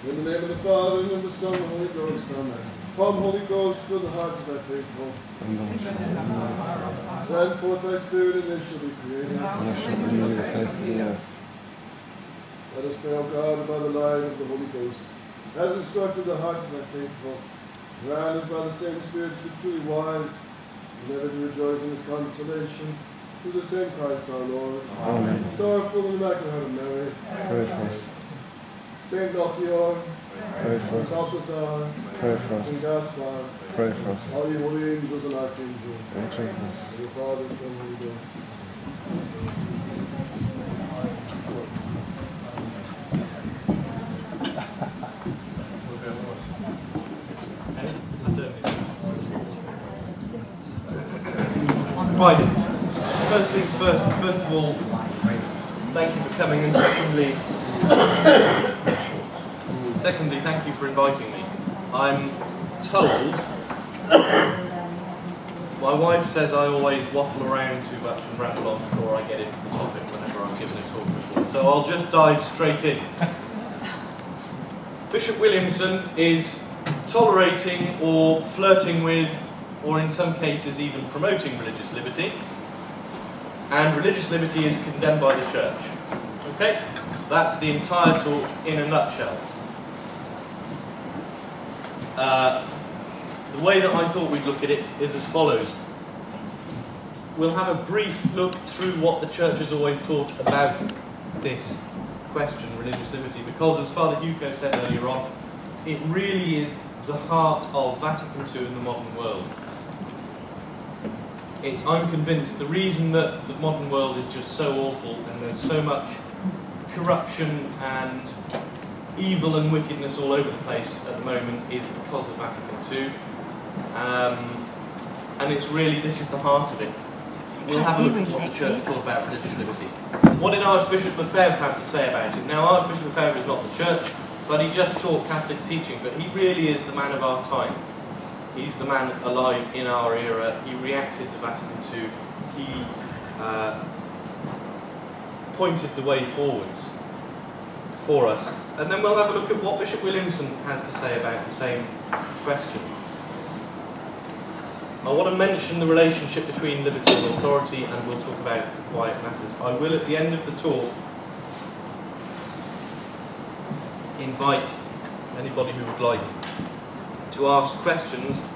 In the name of the Father, and of the Son, and of the Holy Ghost, amen. Come, Holy Ghost, fill the hearts of thy faithful. Send forth thy Spirit, and they shall be created. Let us pray, O God, by the light of the Holy Ghost, as instructed the hearts of thy faithful. Grant us by the same Spirit to be truly wise, and ever to rejoice in his consolation. Through the same Christ our Lord. Amen. Sorrowful and immaculate Heart of Mary. Pray for us. Saint Melchior. Pray for us. Balthasar. Pray for us. Saint Gaspar. Pray for us. All you holy angels and archangels. Pray for us. Your Father, Son, and Holy Ghost. Right, first things first. First of all, thank you for coming, and secondly, thank you for inviting me. I'm told, my wife says I always waffle around too much and ramble on before I get into the topic whenever I'm given a talk before, so I'll just dive straight in. Bishop Williamson is tolerating or flirting with, or in some cases even promoting religious liberty, and religious liberty is condemned by the church. Okay? That's the entire talk in a nutshell. The way that I thought we'd look at it is as follows. We'll have a brief look through what the church has always taught about this question, religious liberty, because as Father Hugo said earlier on, it really is the heart of Vatican II in the modern world. I'm convinced the reason that the modern world is just so awful and there's so much corruption and evil and wickedness all over the place at the moment is because of Vatican II. And it's really, this is the heart of it. We'll have a look at what the church thought about religious liberty. What did Archbishop Lefebvre have to say about it? Now, Archbishop Lefebvre is not the church, but he just taught Catholic teaching, but he really is the man of our time. He's the man alive in our era. He reacted to Vatican II. He pointed the way forwards for us. And then we'll have a look at what Bishop Williamson has to say about the same question. I want to mention the relationship between liberty and authority, and we'll talk about why it matters. I will, at the end of the talk, invite anybody who would like to ask questions.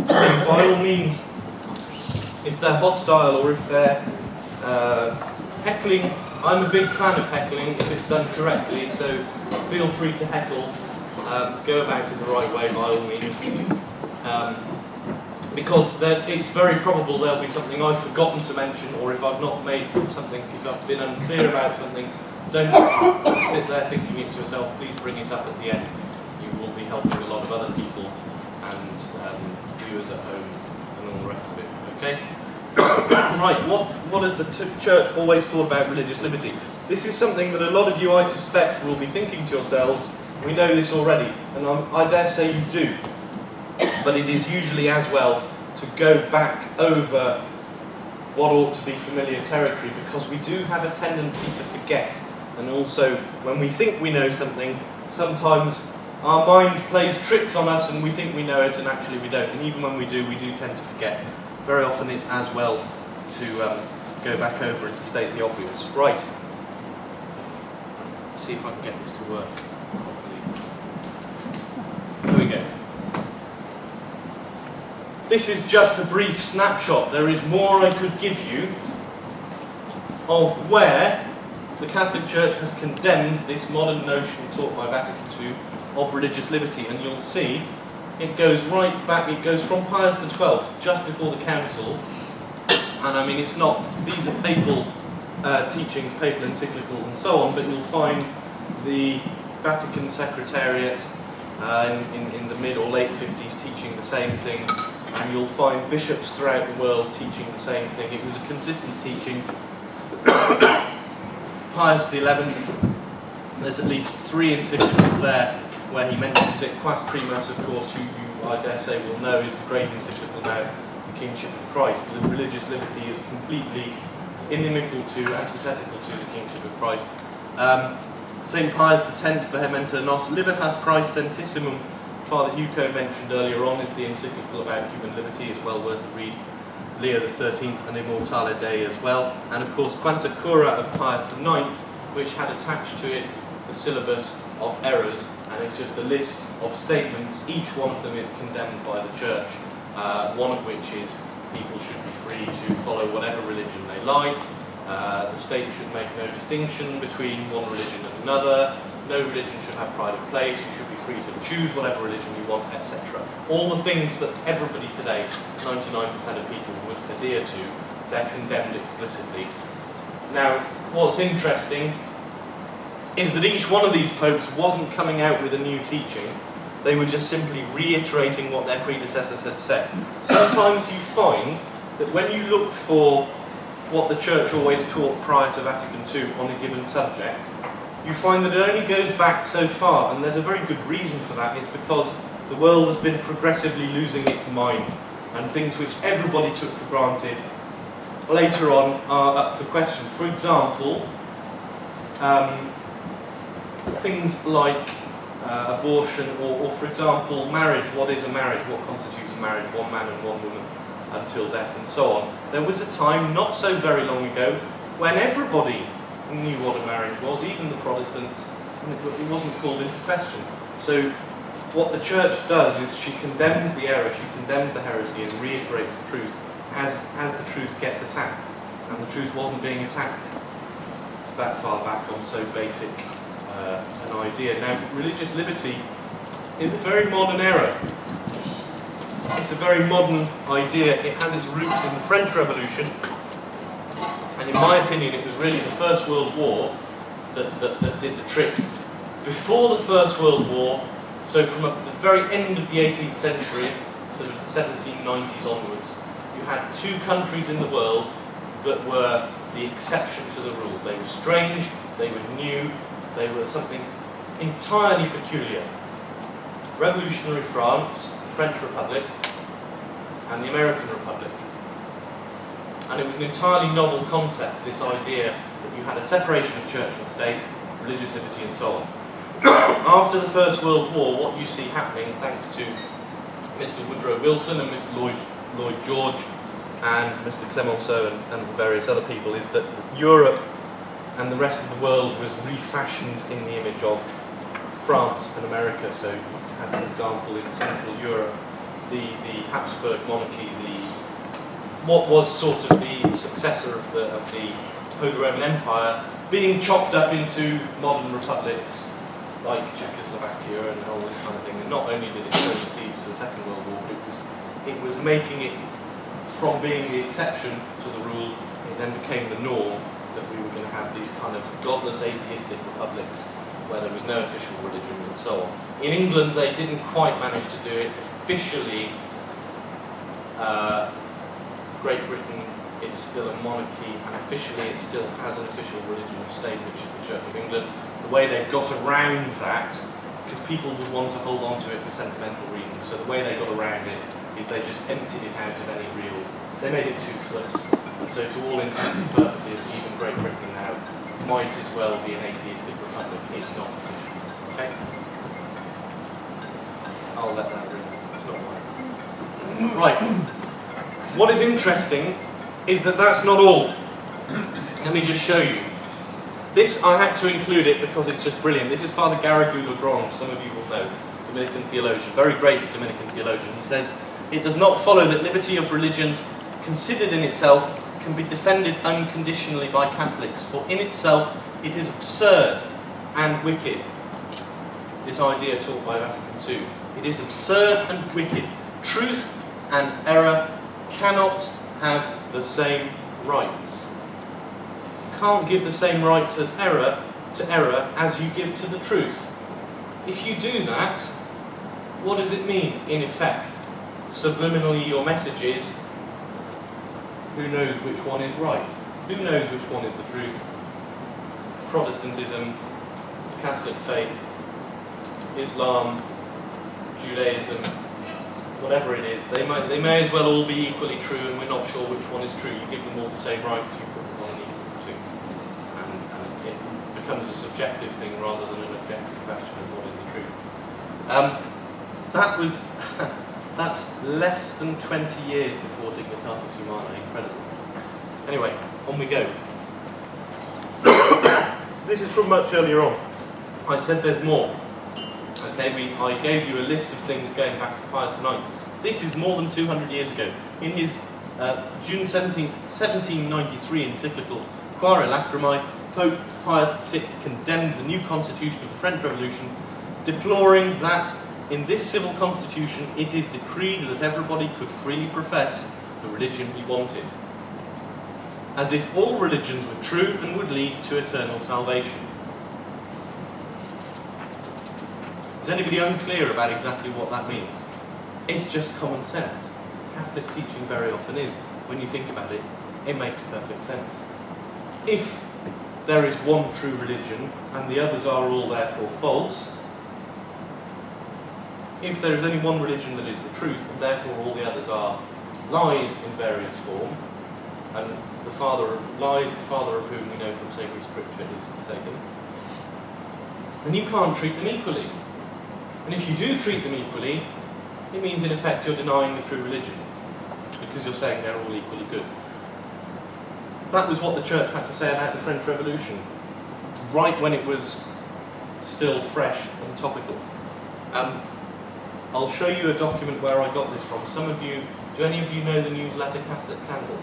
By all means, if they're hostile or if they're heckling, I'm a big fan of heckling if it's done correctly, so feel free to heckle. Go about it the right way by all means. Because it's very probable there'll be something I've forgotten to mention, or if I've not made something, if I've been unclear about something, don't sit there thinking it to yourself, please bring it up at the end. You will be helping a lot of other people and viewers at home and all the rest of it, okay? Right, what has the church always taught about religious liberty? This is something that a lot of you, I suspect, will be thinking to yourselves, we know this already, and I dare say you do. But it is usually as well to go back over what ought to be familiar territory, because we do have a tendency to forget. And also, when we think we know something, sometimes our mind plays tricks on us and we think we know it and actually we don't. And even when we do tend to forget. Very often it's as well to go back over and to state the obvious. Right. Let's see if I can get this to work. There we go. This is just a brief snapshot. There is more I could give you of where the Catholic Church has condemned this modern notion taught by Vatican II of religious liberty, and you'll see it goes right back, it goes from Pius XII, just before the Council, and I mean it's not, these are papal teachings, papal encyclicals and so on, but you'll find the Vatican Secretariat in the mid or late 50s teaching the same thing, and you'll find bishops throughout the world teaching the same thing. It was a consistent teaching. Pius XI, there's at least 3 encyclicals there where he mentions it. Quas Primas, of course, who I dare say will know, is the great encyclical now, the Kingship of Christ. The religious liberty is completely inimical to, antithetical to the Kingship of Christ. St. Pius X, Vehementer Nos Libertas Praestantissimum, Father Hugo mentioned earlier on, is the encyclical about human liberty. It's well worth a read. Leo XIII and Immortale Dei as well. And of course, Quanta Cura of Pius IX, which had attached to it the syllabus of errors, and it's just a list of statements. Each one of them is condemned by the Church, one of which is people should be free to follow whatever religion they like. The state should make no distinction between one religion and another. No religion should have pride of place. You should be free to choose whatever religion you want, etc. All the things that everybody today, 99% of people, would adhere to, they're condemned explicitly. Now, what's interesting is that each one of these popes wasn't coming out with a new teaching. They were just simply reiterating what their predecessors had said. Sometimes you find that when you look for what the Church always taught prior to Vatican II on a given subject, you find that it only goes back so far, and there's a very good reason for that. It's because the world has been progressively losing its mind, and things which everybody took for granted later on are up for question. For example, things like abortion, or for example, marriage. What is a marriage? What constitutes a marriage? One man and one woman until death, and so on. There was a time, not so very long ago, when everybody knew what a marriage was, even the Protestants, and it wasn't called into question. So what the Church does is she condemns the error, she condemns the heresy, and reiterates the truth as the truth gets attacked. And the truth wasn't being attacked that far back on so basic an idea. Now, religious liberty is a very modern error. It's a very modern idea. It has its roots in the French Revolution, and in my opinion it was really the First World War that did the trick. Before the First World War, so from the very end of the 18th century, sort of the 1790s onwards, you had two countries in the world that were the exception to the rule. They were strange, they were new, they were something entirely peculiar. Revolutionary France, the French Republic, and the American Republic. And it was an entirely novel concept, this idea that you had a separation of church and state, religious liberty and so on. After the First World War, what you see happening, thanks to Mr. Woodrow Wilson and Mr. Lloyd George and Mr. Clemenceau and various other people, is that Europe and the rest of the world was refashioned in the image of France and America. So you had, for example, in Central Europe, the Habsburg monarchy, what was sort of the successor of the Holy Roman Empire, being chopped up into modern republics like Czechoslovakia and all this kind of thing. And not only did it sow the seeds for the Second World War, but it was making it, from being the exception to the rule, it then became the norm that we were going to have these kind of godless atheistic republics where there was no official religion and so on. In England they didn't quite manage to do it. Officially, Great Britain is still a monarchy, and officially it still has an official religion of state, which is the Church of England. The way they've got around that, because people would want to hold on to it for sentimental reasons, so the way they got around it is they just emptied it out of any real, they made it toothless, and so to all intents and purposes, even Great Britain now might as well be an atheistic republic. It's not official. Okay? I'll let that ring. It's not mine. Right. What is interesting is that that's not all. Let me just show you. This, I had to include it because it's just brilliant. This is Father Garrigou-Lagrange, some of you will know, Dominican theologian, very great Dominican theologian. He says, "It does not follow that liberty of religions considered in itself can be defended unconditionally by Catholics, for in itself it is absurd and wicked." This idea taught by Vatican II. It is absurd and wicked. Truth and error cannot have the same rights. You can't give the same rights as error as you give to the truth. If you do that, what does it mean in effect? Subliminally your message is, who knows which one is right? Who knows which one is the truth? Protestantism, the Catholic faith, Islam, Judaism, whatever it is, they may as well all be equally true, and we're not sure which one is true. You give them all the same rights, you put them on an equal footing, and it becomes a subjective thing rather than an objective question of what is the truth. That's less than 20 years before Dignitatis Humana. Incredible. Anyway, on we go. This is from much earlier on. I said there's more. Okay, I gave you a list of things going back to Pius IX. This is more than 200 years ago. In his June 17th, 1793 encyclical Quare Lacrimae, Pope Pius VI condemned the new constitution of the French Revolution, deploring that in this civil constitution it is decreed that everybody could freely profess the religion he wanted, as if all religions were true and would lead to eternal salvation. Is anybody unclear about exactly what that means? It's just common sense. Catholic teaching very often is. When you think about it, it makes perfect sense. If there is one true religion and the others are all therefore false, if there is only one religion that is the truth and therefore all the others are lies in various form, and the father of whom we know from sacred scripture is Satan, then you can't treat them equally. And if you do treat them equally, it means in effect you're denying the true religion, because you're saying they're all equally good. That was what the church had to say about the French Revolution, right when it was still fresh and topical. I'll show you a document where I got this from. Do any of you know the newsletter Catholic Candle?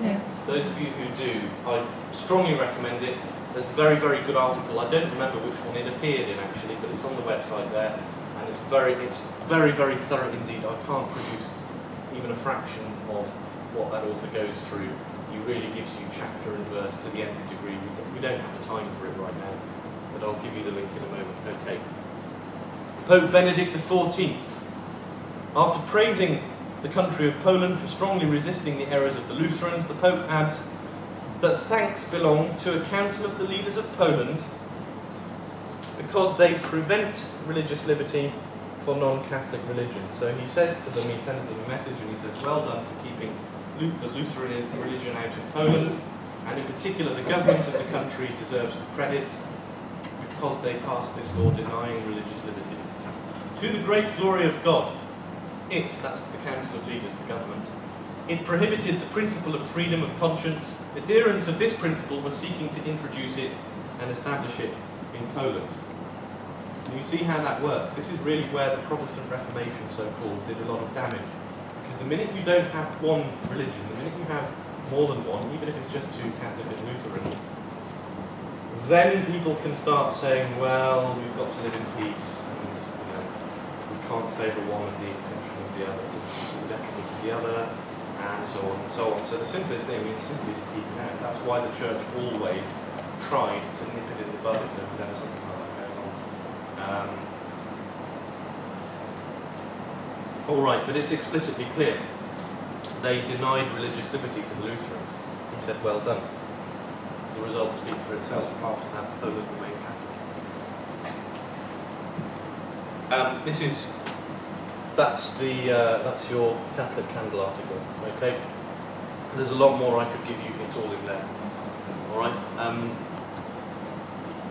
Yeah. Those of you who do, I strongly recommend it. There's a very, very good article. I don't remember which one it appeared in actually, but it's on the website there, and it's very, very thorough indeed. I can't produce even a fraction of what that author goes through. He really gives you chapter and verse to the nth degree. We don't have the time for it right now, but I'll give you the link in a moment. Okay. Pope Benedict XIV, after praising the country of Poland for strongly resisting the errors of the Lutherans, the Pope adds that thanks belong to a council of the leaders of Poland because they prevent religious liberty for non-Catholic religions. So he says to them, he sends them a message and he says, well done for keeping the Lutheran religion out of Poland, and in particular the government of the country deserves credit because they passed this law denying religious liberty. To the great glory of God, that's the council of leaders, the government, it prohibited the principle of freedom of conscience. Adherents of this principle were seeking to introduce it and establish it in Poland. And you see how that works. This is really where the Protestant Reformation, so-called, did a lot of damage. Because the minute you don't have one religion, the minute you have more than one, even if it's just two, Catholic and Lutheran, then people can start saying, well, we've got to live in peace, and we can't favour one at the exception of the other, to the detriment of the other, and so on and so on. So the simplest thing is simply to keep it out. That's why the church always tried to nip it in the bud if there was ever something like that going on. All right, but it's explicitly clear. They denied religious liberty to the Lutherans. He said, well done. The results speak for itself. After that, Poland remained Catholic. That's your Catholic Candle article. Okay. There's a lot more I could give you. It's all in there. All right.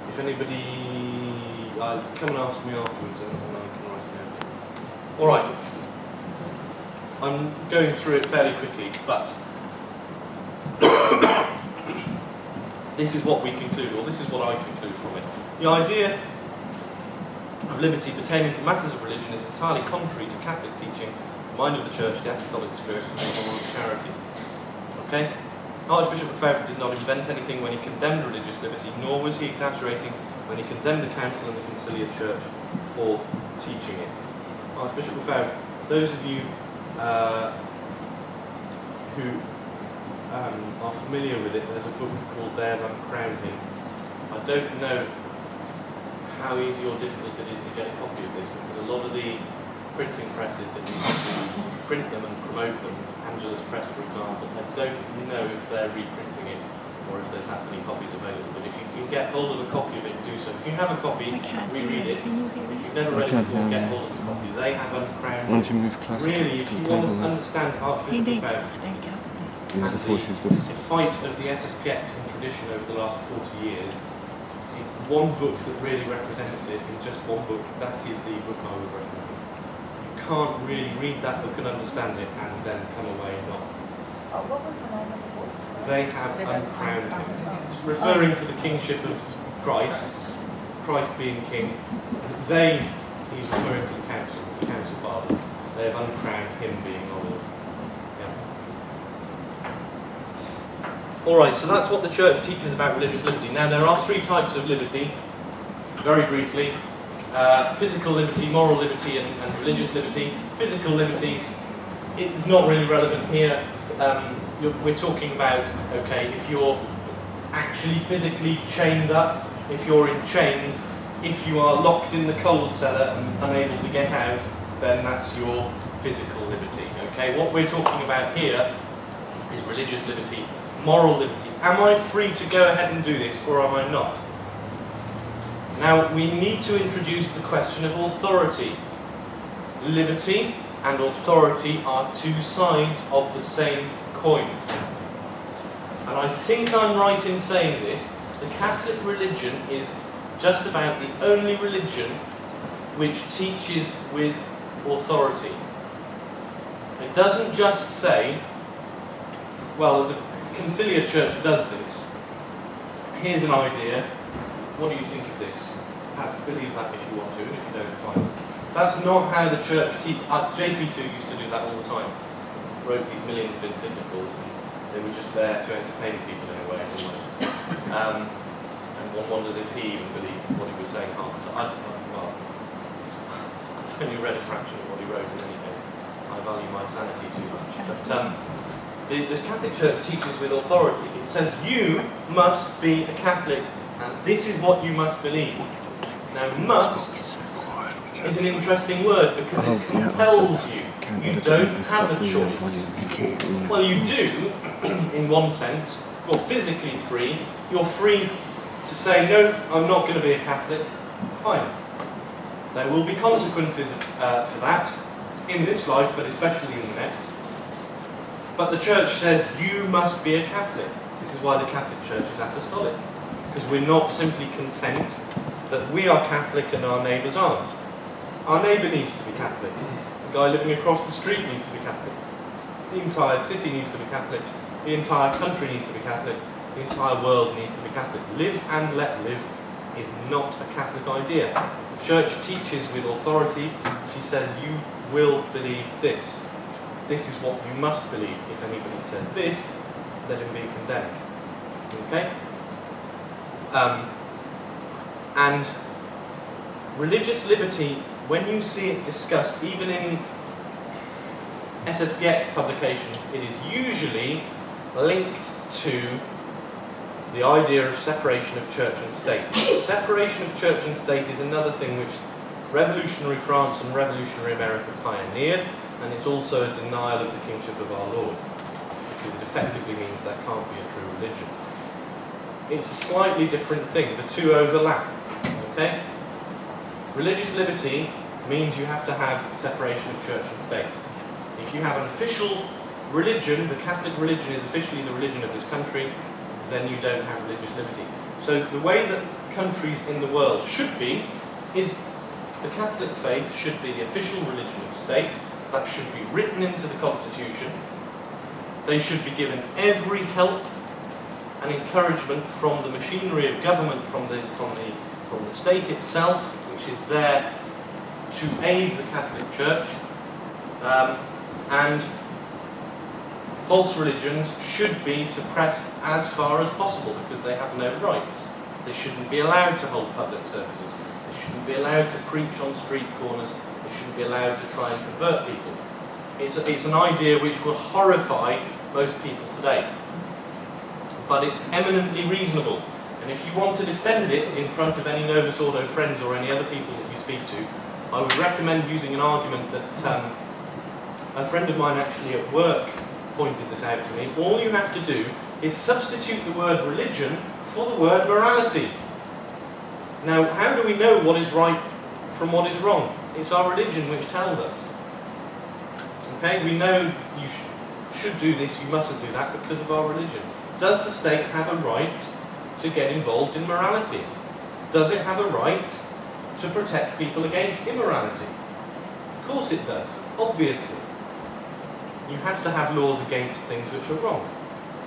If anybody, come and ask me afterwards, and I can write it down. All right. I'm going through it fairly quickly, but this is what we conclude, or this is what I conclude from it. The idea of liberty pertaining to matters of religion is entirely contrary to Catholic teaching, the mind of the Church, the apostolic spirit, and the law of charity. Okay? Archbishop Lefebvre did not invent anything when he condemned religious liberty, nor was he exaggerating when he condemned the Council and the Conciliar Church for teaching it. Archbishop Lefebvre, those of you who are familiar with it, there's a book called There Thou Crown Him. I don't know how easy or difficult it is to get a copy of this, because a lot of the printing presses that used to print them and promote them, Angelus Press for example, I don't know if they're reprinting it or if there's that many copies available, but if you can get hold of a copy of it, do so. If you have a copy, reread it. If you've never read it before, get hold of a copy. They have uncrowned. Really, if you want to understand Archbishop Lefebvre and the fight of the SSPX in tradition over the last 40 years, one book that really represents it in just one book, that is the book I would recommend. You can't really read that book and understand it and then come away not. Oh, what was the name of the book? They have uncrowned him. It's referring to the kingship of Christ, Christ being king. He's referring to the council fathers. They have uncrowned him being our Lord. Yeah. Alright, so that's what the church teaches about religious liberty. Now there are three types of liberty, very briefly. Physical liberty, moral liberty, and religious liberty. Physical liberty is not really relevant here. We're talking about, okay, if you're actually physically chained up, if you're in chains, if you are locked in the coal cellar and unable to get out, then that's your physical liberty. Okay, what we're talking about here is religious liberty, moral liberty. Am I free to go ahead and do this, or am I not? Now, we need to introduce the question of authority. Liberty and authority are two sides of the same coin. And I think I'm right in saying this. The Catholic religion is just about the only religion which teaches with authority. It doesn't just say, well, the Conciliar Church does this. Here's an idea. What do you think of this? Believe that if you want to, and if you don't, fine. That's not how the church teaches. JP2 used to do that all the time. Wrote these millions of encyclicals, and they were just there to entertain people in a way, almost. And one wonders if he even believed what he was saying half the time. Well, I've only read a fraction of what he wrote in any case. I value my sanity too much. But the Catholic Church teaches with authority. It says you must be a Catholic, and this is what you must believe. Now, must is an interesting word because it compels you. You don't have a choice. Well, you do, in one sense. You're physically free. You're free to say, no, I'm not going to be a Catholic. Fine. There will be consequences for that in this life, but especially in the next. But the Church says, you must be a Catholic. This is why the Catholic Church is apostolic. Because we're not simply content that we are Catholic and our neighbours aren't. Our neighbour needs to be Catholic. The guy living across the street needs to be Catholic. The entire city needs to be Catholic. The entire country needs to be Catholic. The entire world needs to be Catholic. Live and let live is not a Catholic idea. The Church teaches with authority. She says, you will believe this. This is what you must believe. If anybody says this, let him be condemned. Okay? And religious liberty, when you see it discussed, even in SSPX publications, it is usually linked to the idea of separation of church and state. Separation of church and state is another thing which revolutionary France and revolutionary America pioneered, and it's also a denial of the kingship of our Lord, because it effectively means that can't be a true religion. It's a slightly different thing. The two overlap. Okay? Religious liberty means you have to have separation of church and state. If you have an official religion, the Catholic religion is officially the religion of this country, then you don't have religious liberty. So the way that countries in the world should be is the Catholic faith should be the official religion of state. That should be written into the Constitution. They should be given every help and encouragement from the machinery of government, from the state itself, which is there to aid the Catholic Church. And false religions should be suppressed as far as possible because they have no rights. They shouldn't be allowed to hold public services. They shouldn't be allowed to preach on street corners. They shouldn't be allowed to try and convert people. It's an idea which will horrify most people today. But it's eminently reasonable. And if you want to defend it in front of any Novus Ordo friends or any other people that you speak to, I would recommend using an argument that a friend of mine actually at work pointed this out to me. All you have to do is substitute the word religion for the word morality. Now, how do we know what is right from what is wrong? It's our religion which tells us. Okay, we know you should do this, you mustn't do that because of our religion. Does the state have a right to get involved in morality? Does it have a right to protect people against immorality? Of course it does, obviously. You have to have laws against things which are wrong.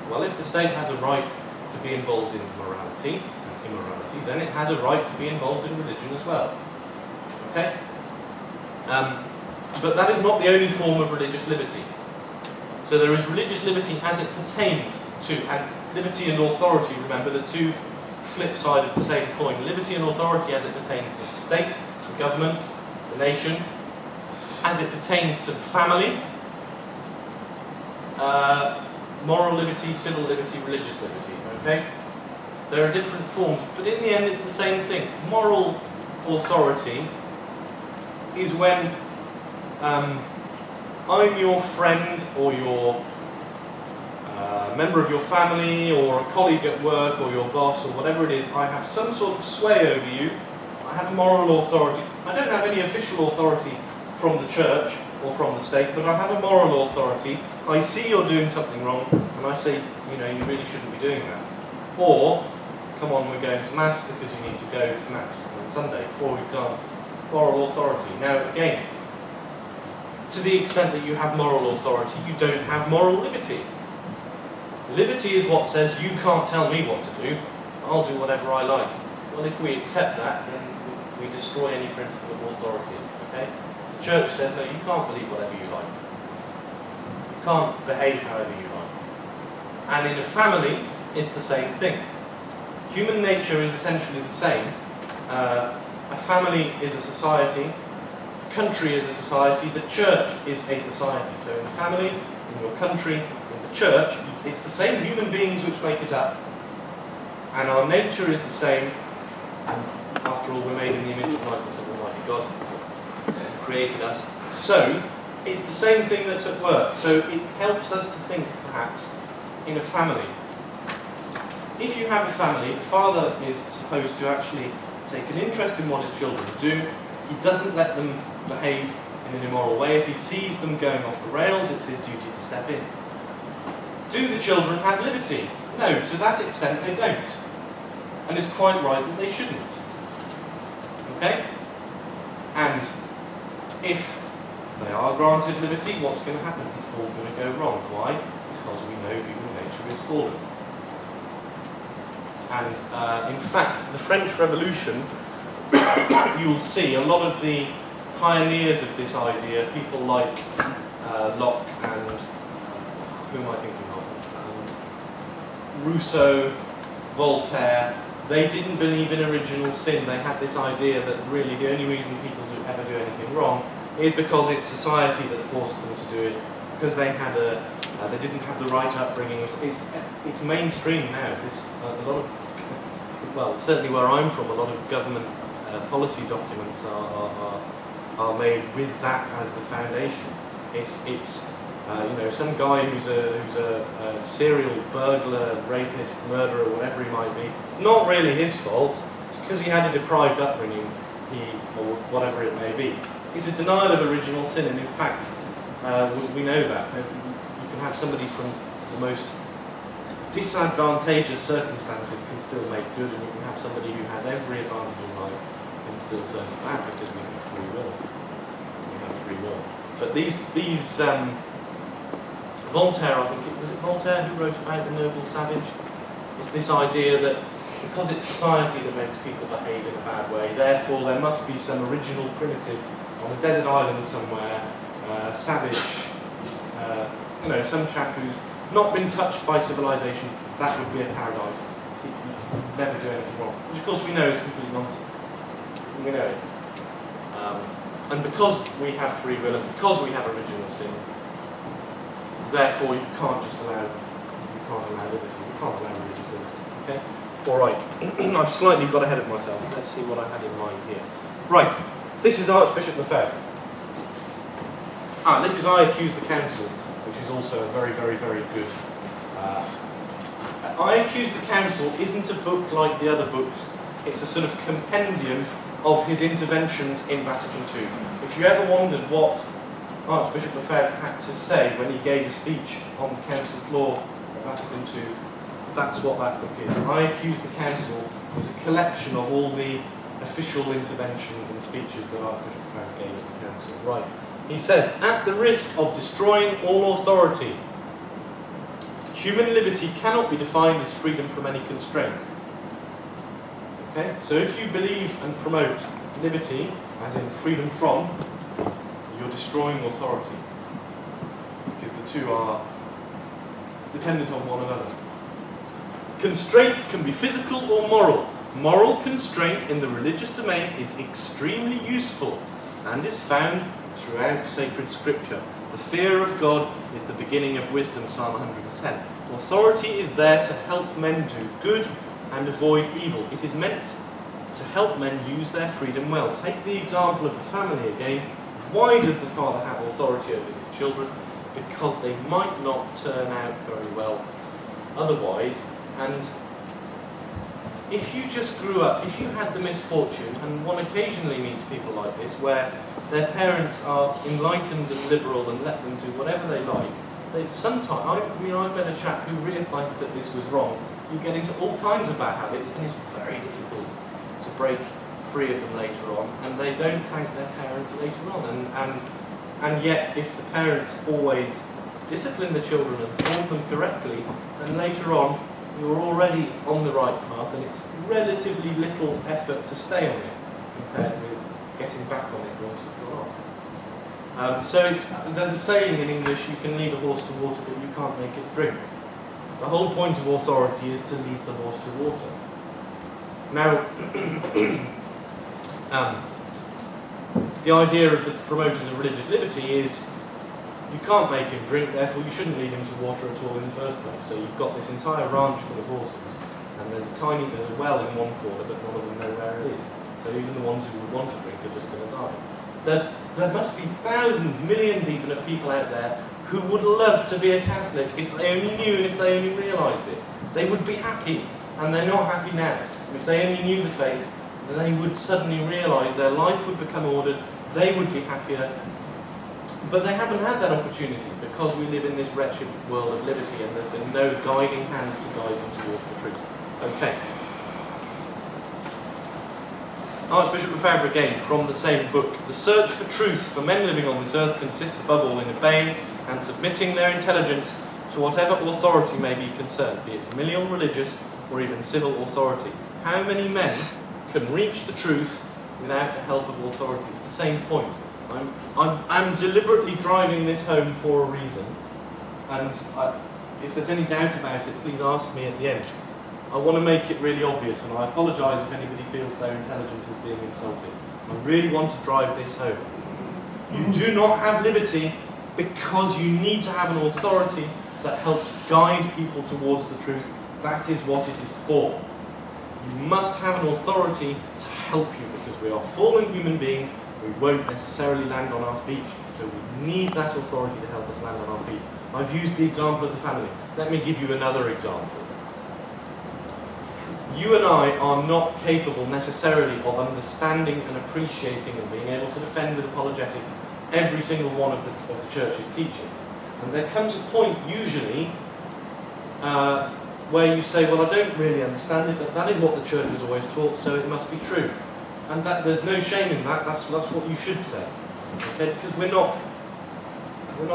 Well, if the state has a right to be involved in morality and immorality, then it has a right to be involved in religion as well. Okay? But that is not the only form of religious liberty. So there is religious liberty as it pertains to, and liberty and authority, remember, the two flip side of the same coin. Liberty and authority as it pertains to the state, the government, the nation, as it pertains to the family, moral liberty, civil liberty, religious liberty, okay? There are different forms, but in the end it's the same thing. Moral authority is when I'm your friend or your member of your family or a colleague at work or your boss or whatever it is, I have some sort of sway over you. I have moral authority. I don't have any official authority from the church or from the state, but I have a moral authority. I see you're doing something wrong, and I say, you know, you really shouldn't be doing that. Or, come on, we're going to Mass because you need to go to Mass on Sunday, for example. Moral authority. Now, again, to the extent that you have moral authority, you don't have moral liberty. Liberty is what says, you can't tell me what to do, I'll do whatever I like. Well, if we accept that, then we destroy any principle of authority. Okay? The church says, no, you can't believe whatever you like. You can't behave however you like. And in a family, it's the same thing. Human nature is essentially the same. A family is a society, country is a society, the church is a society. So in the family, in your country, in the church, it's the same human beings which make it up. And our nature is the same. And after all, we're made in the image and likeness of Almighty God, who created us. So, it's the same thing that's at work. So it helps us to think, perhaps, in a family. If you have a family, the father is supposed to actually take an interest in what his children do. He doesn't let them behave in an immoral way. If he sees them going off the rails, it's his duty to step in. Do the children have liberty? No, to that extent they don't. And it's quite right that they shouldn't. Okay? And if they are granted liberty, what's going to happen? It's all going to go wrong. Why? Because we know human nature is fallen. And in fact, the French Revolution, you will see a lot of the pioneers of this idea, people like Locke and who am I thinking of? Rousseau, Voltaire. They didn't believe in original sin. They had this idea that really the only reason people ever do anything wrong is because it's society that forced them to do it, because they had they didn't have the right upbringing. It's mainstream now. A lot of, well, certainly where I'm from, a lot of government policy documents are made with that as the foundation. It's you know, some guy who's a serial burglar, rapist, murderer, whatever he might be. Not really his fault, because he had a deprived upbringing, or whatever it may be. It's a denial of original sin, and in fact, we know that. You can have somebody from the most disadvantageous circumstances can still make good, and you can have somebody who has every advantage in life can still turn to bad, because we have free will. We have free will. But these Voltaire, I think, was it Voltaire who wrote about the noble savage? It's this idea that because it's society that makes people behave in a bad way, therefore there must be some original primitive on a desert island somewhere, savage, you know, some chap who's not been touched by civilization. That would be a paradise. He'd never do anything wrong, which of course we know is complete nonsense. We know it. And because we have free will and because we have original sin, therefore you can't allow liberty. You can't allow religious liberty. Okay? Alright. I've slightly got ahead of myself. Let's see what I had in mind here. Right. This is Archbishop Lefebvre. This is I Accuse the Council, which is also a very, very, very good. I Accuse the Council isn't a book like the other books. It's a sort of compendium of his interventions in Vatican II. If you ever wondered what Archbishop Lefebvre had to say when he gave a speech on the council floor at Vatican II, That's what that book is. I Accuse the Council is a collection of all the official interventions and speeches that Archbishop Frank gave at the council. Right. He says, at the risk of destroying all authority, human liberty cannot be defined as freedom from any constraint. Okay? So if you believe and promote liberty, as in freedom from, you're destroying authority. Because the two are dependent on one another. Constraints can be physical or moral. Moral constraint in the religious domain is extremely useful and is found throughout sacred scripture. The fear of God is the beginning of wisdom, Psalm 110. Authority is there to help men do good and avoid evil. It is meant to help men use their freedom well. Take the example of the family again. Why does the father have authority over his children? Because they might not turn out very well otherwise. And if you just grew up, if you had the misfortune, and one occasionally meets people like this, where their parents are enlightened and liberal and let them do whatever they like, I've met a chap who realised that this was wrong. You get into all kinds of bad habits, and it's very difficult to break free of them later on, and they don't thank their parents later on. And yet, if the parents always discipline the children and form them correctly, then later on, you're already on the right path, and it's relatively little effort to stay on it compared with getting back on it once you've gone off. There's a saying in English, you can lead a horse to water, but you can't make it drink. The whole point of authority is to lead the horse to water. Now, the idea of the promoters of religious liberty is you can't make him drink, therefore you shouldn't lead him to water at all in the first place. So you've got this entire ranch full of horses, and there's a well in one corner, but none of them know where it is. So even the ones who would want to drink are just going to die. There must be thousands, millions even, of people out there who would love to be a Catholic if they only knew and if they only realised it. They would be happy, and they're not happy now. If they only knew the faith, they would suddenly realise their life would become ordered, they would be happier. But they haven't had that opportunity because we live in this wretched world of liberty and there's been no guiding hands to guide them towards the truth. Okay. Archbishop of Avery again, from the same book. The search for truth for men living on this earth consists above all in obeying and submitting their intelligence to whatever authority may be concerned, be it familial, religious, or even civil authority. How many men can reach the truth without the help of authority? It's the same point. I'm deliberately driving this home for a reason, and if there's any doubt about it, please ask me at the end. I want to make it really obvious, and I apologise if anybody feels their intelligence is being insulted. I really want to drive this home. You do not have liberty because you need to have an authority that helps guide people towards the truth. That is what it is for. You must have an authority to help you, because we are fallen human beings. We won't necessarily land on our feet, so we need that authority to help us land on our feet. I've used the example of the family. Let me give you another example. You and I are not capable necessarily of understanding and appreciating and being able to defend with apologetics every single one of the church's teachings. And there comes a point, usually, where you say, well, I don't really understand it, but that is what the church has always taught, so it must be true. And that there's no shame in that. That's what you should say, okay? Because we're not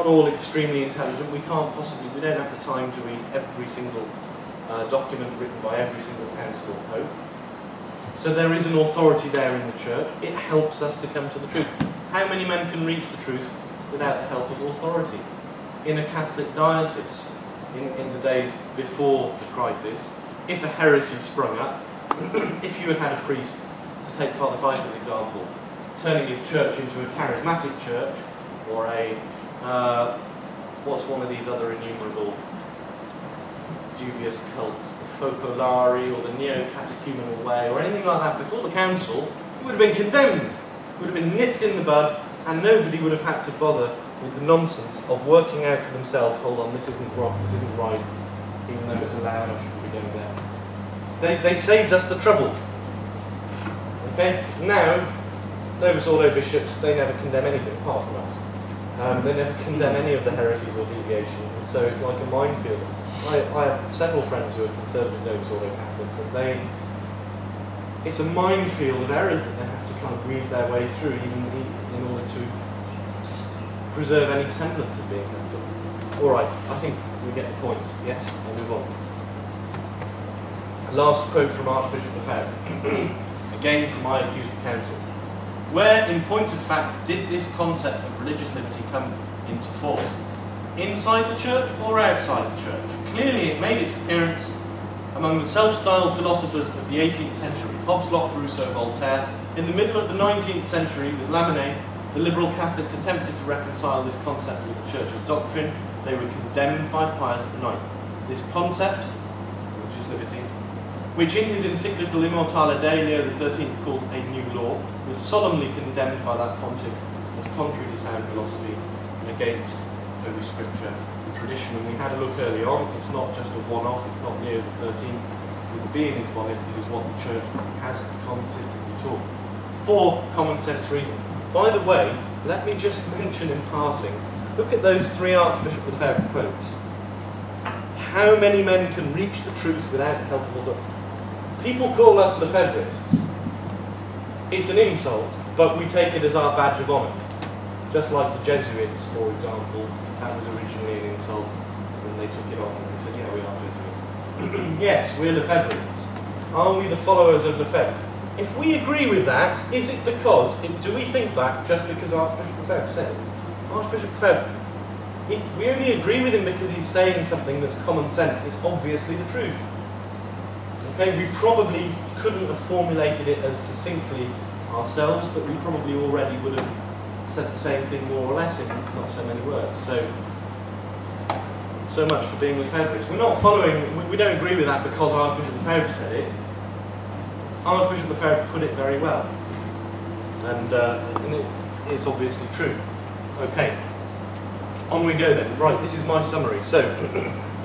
all extremely intelligent. We don't have the time to read every single document written by every single council or pope. So there is an authority there in the church. It helps us to come to the truth. How many men can reach the truth without the help of authority? In a Catholic diocese, in the days before the crisis, if a heresy sprung up, if you had a priest, to take Father Pfeiffer's example, turning his church into a charismatic church, or what's one of these other innumerable dubious cults, the Focolari or the Neo-Catechumenal Way, or anything like that, before the council, it would have been condemned, it would have been nipped in the bud, and nobody would have had to bother with the nonsense of working out for themselves, hold on, this isn't wrong, this isn't right, even though it's allowed, I shouldn't be going there. They saved us the trouble. Okay? Now, Novus Ordo bishops, they never condemn anything apart from us. They never condemn any of the heresies or deviations, and so it's like a minefield. I have several friends who are conservative Novus Ordo Catholics, and it's a minefield of errors that they have to kind of weave their way through, even in order to preserve any semblance of being Catholic. All right, I think we get the point. Yes, I'll move on. Last quote from Archbishop Lefebvre, again from I Accuse the Council. Where, in point of fact, did this concept of religious liberty come into force? Inside the church or outside the church? Clearly it made its appearance among the self-styled philosophers of the 18th century, Hobbes, Locke, Rousseau, Voltaire. In the middle of the 19th century, with Lamennais, the liberal Catholics attempted to reconcile this concept with the Church's doctrine. They were condemned by Pius IX. This concept, religious liberty, which in his encyclical Immortale Dei Leo XIII calls a new law, was solemnly condemned by that pontiff as contrary to sound philosophy and against Holy Scripture and tradition. And we had a look early on, it's not just a one-off, it's not Leo XIII with the bee in his bonnet, it is what the Church has consistently taught. For common sense reasons. By the way, let me just mention in passing, look at those three Archbishop Lefebvre quotes. How many men can reach the truth without the help of others? People call us Lefebvrists. It's an insult, but we take it as our badge of honour. Just like the Jesuits, for example, that was originally an insult, and they took it on and they said, yeah, we are Jesuits. Yes, we're Lefebvrists. Are we the followers of Lefebvre? If we agree with that, is it because, do we think that just because Archbishop Lefebvre said it? Archbishop Lefebvre, we only agree with him because he's saying something that's common sense. It's obviously the truth. Okay, we probably couldn't have formulated it as succinctly ourselves, but we probably already would have said the same thing more or less in not so many words. So much for being Lefebvrists. We're not following, we don't agree with that because Archbishop Lefebvre said it. Archbishop Lefebvre put it very well. And it's obviously true. Okay. On we go then. Right, this is my summary. So,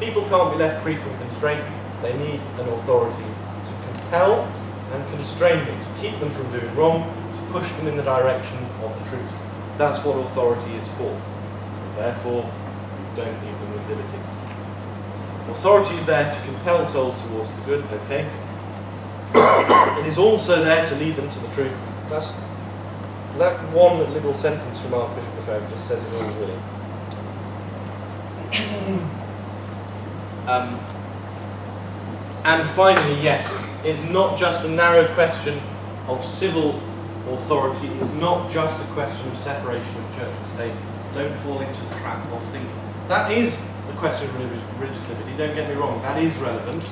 people can't be left free from constraint. They need an authority to compel and constrain them, to keep them from doing wrong, to push them in the direction of the truth. That's what authority is for. Therefore, you don't leave them with liberty. Authority is there to compel souls towards the good, okay? It is also there to lead them to the truth. That one little sentence from Archbishop Lefebvre just says it all, really. And finally, yes, it's not just a narrow question of civil authority, it's not just a question of separation of church and state. Don't fall into the trap of thinking. That is a question of religious liberty, don't get me wrong, that is relevant.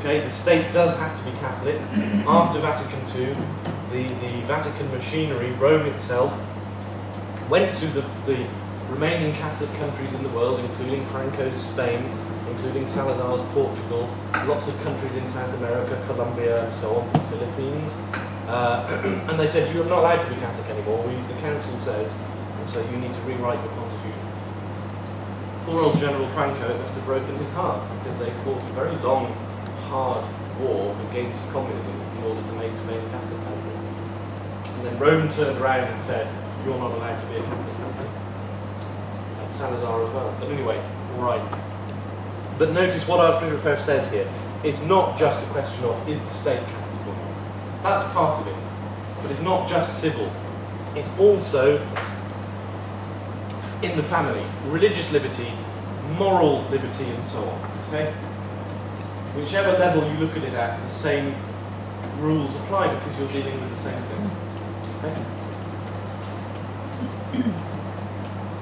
Okay, the state does have to be Catholic. After Vatican II, the Vatican machinery, Rome itself, went to the remaining Catholic countries in the world, including Franco's Spain, including Salazar's Portugal, lots of countries in South America, Colombia and so on, the Philippines. And they said, you're not allowed to be Catholic anymore, the council says, and so you need to rewrite the constitution. Poor old General Franco, it must have broken his heart, because they fought a very long, hard war against communism in order to make Spain a Catholic country. And then Rome turned around and said, you're not allowed to be a Catholic country. And Salazar as well. But anyway, alright. But notice what Archbishop Lefebvre says here. It's not just a question of, is the state Catholic or not? That's part of it. But it's not just civil. It's also in the family. Religious liberty, moral liberty and so on. Okay? Whichever level you look at it at, the same rules apply because you're dealing with the same thing. Okay?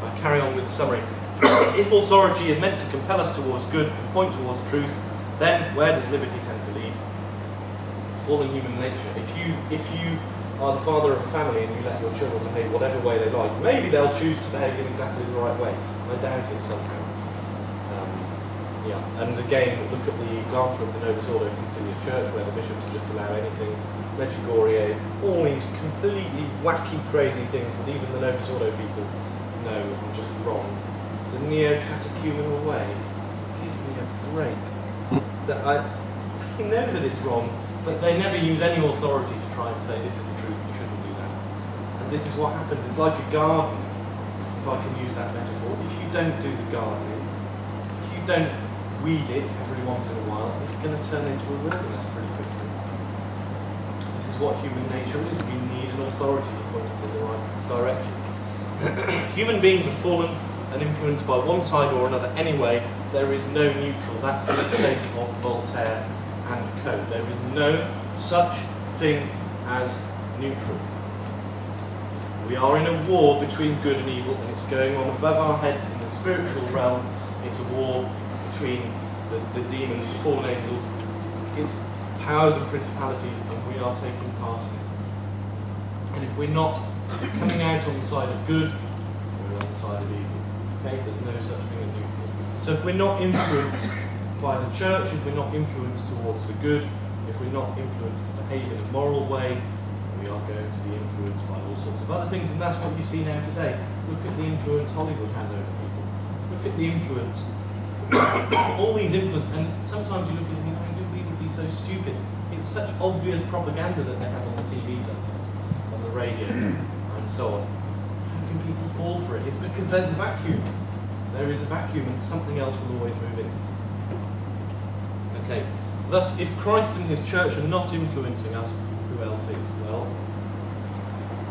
I carry on with the summary. If authority is meant to compel us towards good and point towards truth, then where does liberty tend to lead? Fallen human nature. If you are the father of a family and you let your children behave whatever way they like, maybe they'll choose to behave in exactly the right way. I doubt it somehow. Yeah, and again, look at the example of the Novus Ordo Conciliar Church, where the bishops just allow anything, Medjugorje, all these completely wacky, crazy things that even the Novus Ordo people know are just wrong. The neo-catechumenal way, give me a break. I know that it's wrong, but they never use any authority to try and say this is the truth, you shouldn't do that. And this is what happens. It's like a garden. if I can use that metaphor, if you don't do the gardening, if you don't weed it every once in a while, it's going to turn into a wilderness pretty quickly. This is what human nature is. We need an authority to point us in the right direction. Human beings are fallen and influenced by one side or another anyway. There is no neutral. That's the mistake of Voltaire and co. There is no such thing as neutral. We are in a war between good and evil, and it's going on above our heads in the spiritual realm. It's a war between the demons, the fallen angels, it's powers and principalities, and we are taking part in it. And if we're not coming out on the side of good, we're on the side of evil. Okay? There's no such thing as neutral. So if we're not influenced by the church, if we're not influenced towards the good, if we're not influenced to behave in a moral way, we are going to be influenced by all sorts of other things, and that's what you see now today. Look at the influence Hollywood has over people. Look at the influence, all these influence, and sometimes you look at it and you think, how can people be so stupid? It's such obvious propaganda that they have on the TVs, on the radio, and so on. How can people fall for it? It's because there's a vacuum. There is a vacuum, and something else will always move in. Okay. Thus, if Christ and his church are not influencing us, who else is? Well,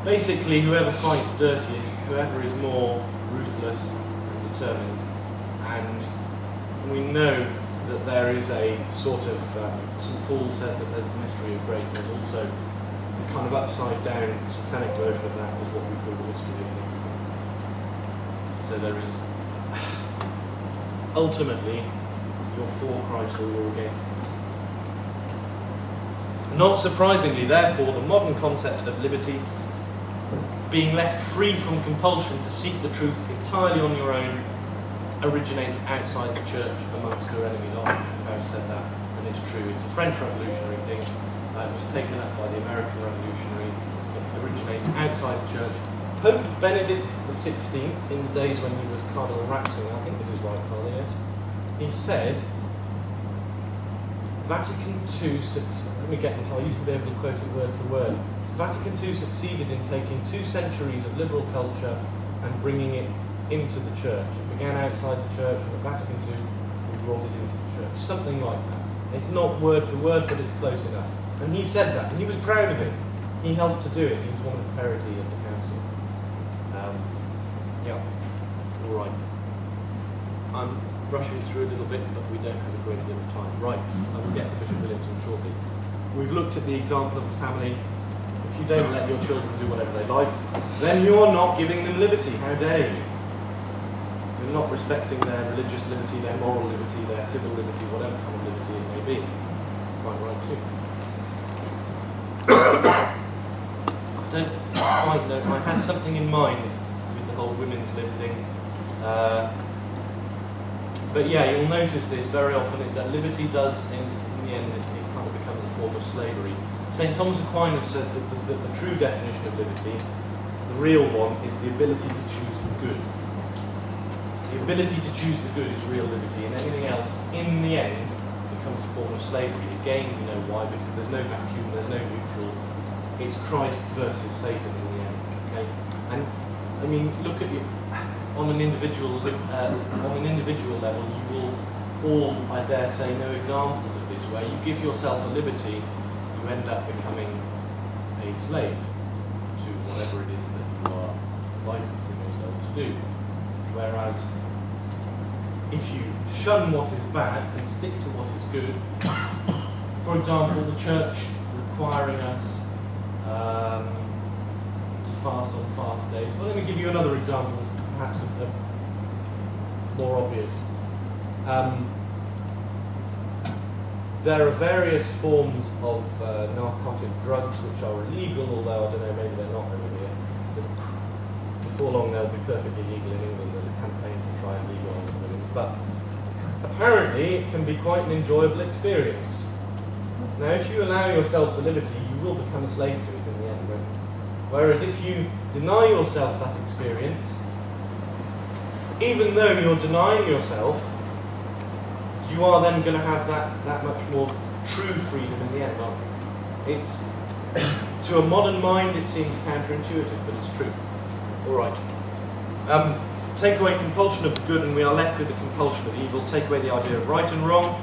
basically, whoever fights dirtiest, whoever is more ruthless and determined. And we know that there is a sort of, St. Paul says that there's the mystery of grace. There's also a kind of upside down satanic version of that, is what we call the mystery of iniquity. So there is, ultimately, you're for Christ or you're against him. Not surprisingly, therefore, the modern concept of liberty, being left free from compulsion to seek the truth entirely on your own, originates outside the church amongst her enemies. I've said that, and it's true. It's a French revolutionary thing. It was taken up by the American revolutionaries. It originates outside the church. Pope Benedict XVI, in the days when he was Cardinal Ratzinger, I think this is right, Father, yes, he said, Vatican II, let me get this, I used to be able to quote it word for word. Vatican II succeeded in taking 2 centuries of liberal culture and bringing it into the church. It began outside the church, and at Vatican II, we brought it into the church. Something like that. It's not word for word, but it's close enough. And he said that, and he was proud of it. He helped to do it. He was one of the parity of the council. Yeah, all right. I'm rushing through a little bit, but we don't have a great deal of time. Right, I will get to Bishop Williamson shortly. We've looked at the example of the family. If you don't let your children do whatever they like, then you're not giving them liberty. How dare you? You're not respecting their religious liberty, their moral liberty, their civil liberty, whatever kind of liberty it may be. Quite right too. I don't quite know. I had something in mind with the whole women's lib thing. But yeah, you'll notice this very often, that liberty does, in the end, it kind of becomes a form of slavery. St. Thomas Aquinas says that the true definition of liberty, the real one, is the ability to choose the good. The ability to choose the good is real liberty, and anything else, in the end, becomes a form of slavery. Again, you know why, because there's no vacuum, there's no neutral. It's Christ versus Satan in the end. Okay? And, I mean, look at you. On an individual level, you will all, I dare say, know examples of this, where you give yourself a liberty, you end up becoming a slave to whatever it is that you are licensing yourself to do. Whereas, if you shun what is bad and stick to what is good, for example, the church requiring us to fast on fast days. Well, let me give you another example. Perhaps more obvious. There are various forms of narcotic drugs which are illegal, although I don't know, maybe they're not over here. But before long they'll be perfectly legal in England. There's a campaign to try and legalise them. But apparently it can be quite an enjoyable experience. Now, if you allow yourself the liberty, you will become a slave to it in the end. Whereas if you deny yourself that experience, even though you're denying yourself, you are then going to have that much more true freedom in the end, aren't you? It's, to a modern mind, it seems counterintuitive, but it's true. All right. Take away compulsion of good and we are left with the compulsion of evil. Take away the idea of right and wrong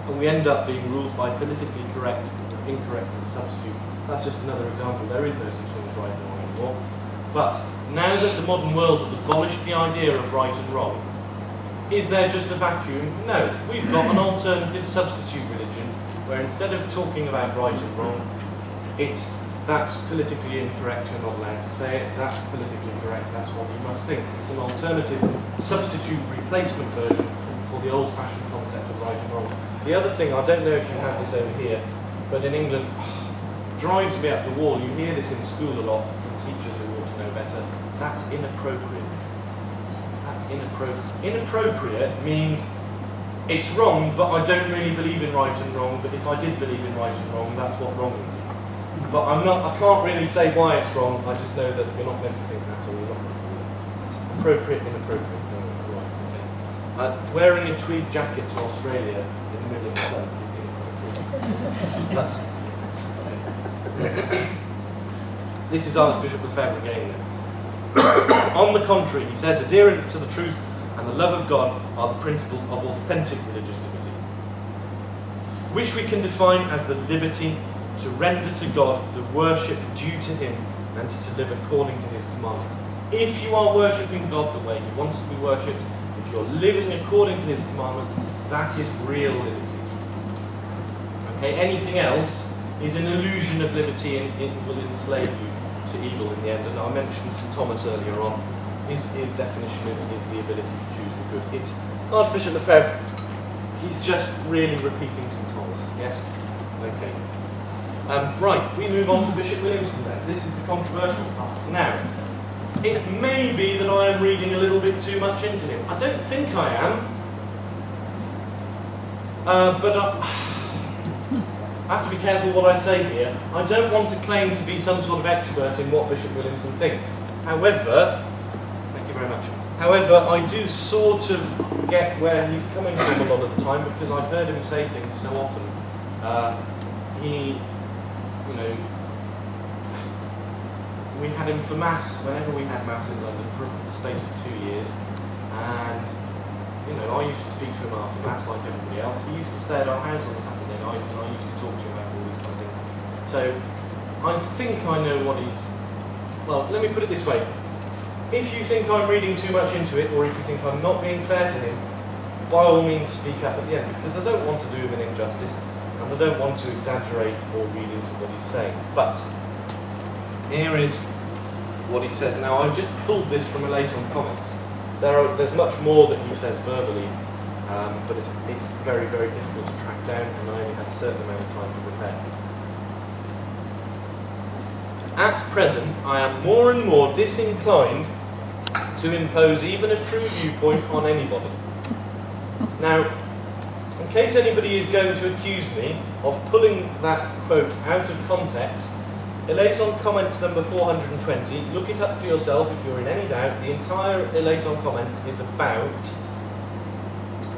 and we end up being ruled by politically correct and incorrect as a substitute. That's just another example. There is no such thing as right and wrong anymore. But now that the modern world has abolished the idea of right and wrong, is there just a vacuum? No. We've got an alternative substitute religion where instead of talking about right and wrong, it's that's politically incorrect, you're not allowed to say it, that's politically correct, that's what you must think. It's an alternative substitute replacement version for the old-fashioned concept of right and wrong. The other thing, I don't know if you have this over here, but in England, drives me up the wall. You hear this in school a lot from teachers who ought to know better. That's inappropriate. That's inappropriate. Inappropriate means it's wrong, but I don't really believe in right and wrong, but if I did believe in right and wrong, that's what wrong would be. But I can't really say why it's wrong, I just know that you're not meant to think that or you're not meant to do that. Appropriate, inappropriate. No, right, okay. Wearing a tweed jacket to Australia in the middle of the sun is inappropriate. That's... Okay. This is Archbishop Lefebvre again then. On the contrary, he says, adherence to the truth and the love of God are the principles of authentic religious liberty, which we can define as the liberty to render to God the worship due to Him and to live according to His commandments. If you are worshipping God the way He wants to be worshipped, if you're living according to His commandments, that is real liberty. Okay, anything else is an illusion of liberty and it will enslave you to evil in the end. And I mentioned St. Thomas earlier on. His definition is the ability to choose the good. It's Archbishop Lefebvre. He's just really repeating St. Thomas. Yes? Okay. Right, we move on to Bishop Williamson then. This is the controversial part. Now, it may be that I am reading a little bit too much into him. I don't think I am. But I have to be careful what I say here. I don't want to claim to be some sort of expert in what Bishop Williamson thinks. However, thank you very much. However, I do sort of get where he's coming from a lot of the time because I've heard him say things so often. We had him for Mass, whenever we had Mass in London for a space of 2 years, and I used to speak to him after Mass like everybody else. He used to stay at our house on a Saturday night and I used to talk to him about all these kind of things. So I think I know what he's... Well, let me put it this way. If you think I'm reading too much into it, or if you think I'm not being fair to him, by all means speak up at the end, because I don't want to do him an injustice, and I don't want to exaggerate or read into what he's saying. But here is what he says. Now, I've just pulled this from a Lason comments. There's much more that he says verbally, but it's very, very difficult to track down, and I only had a certain amount of time to prepare. At present, I am more and more disinclined to impose even a true viewpoint on anybody. Now, in case anybody is going to accuse me of pulling that quote out of context, Lason comments number 420, look it up for yourself if you're in any doubt. The entire Lason comments is about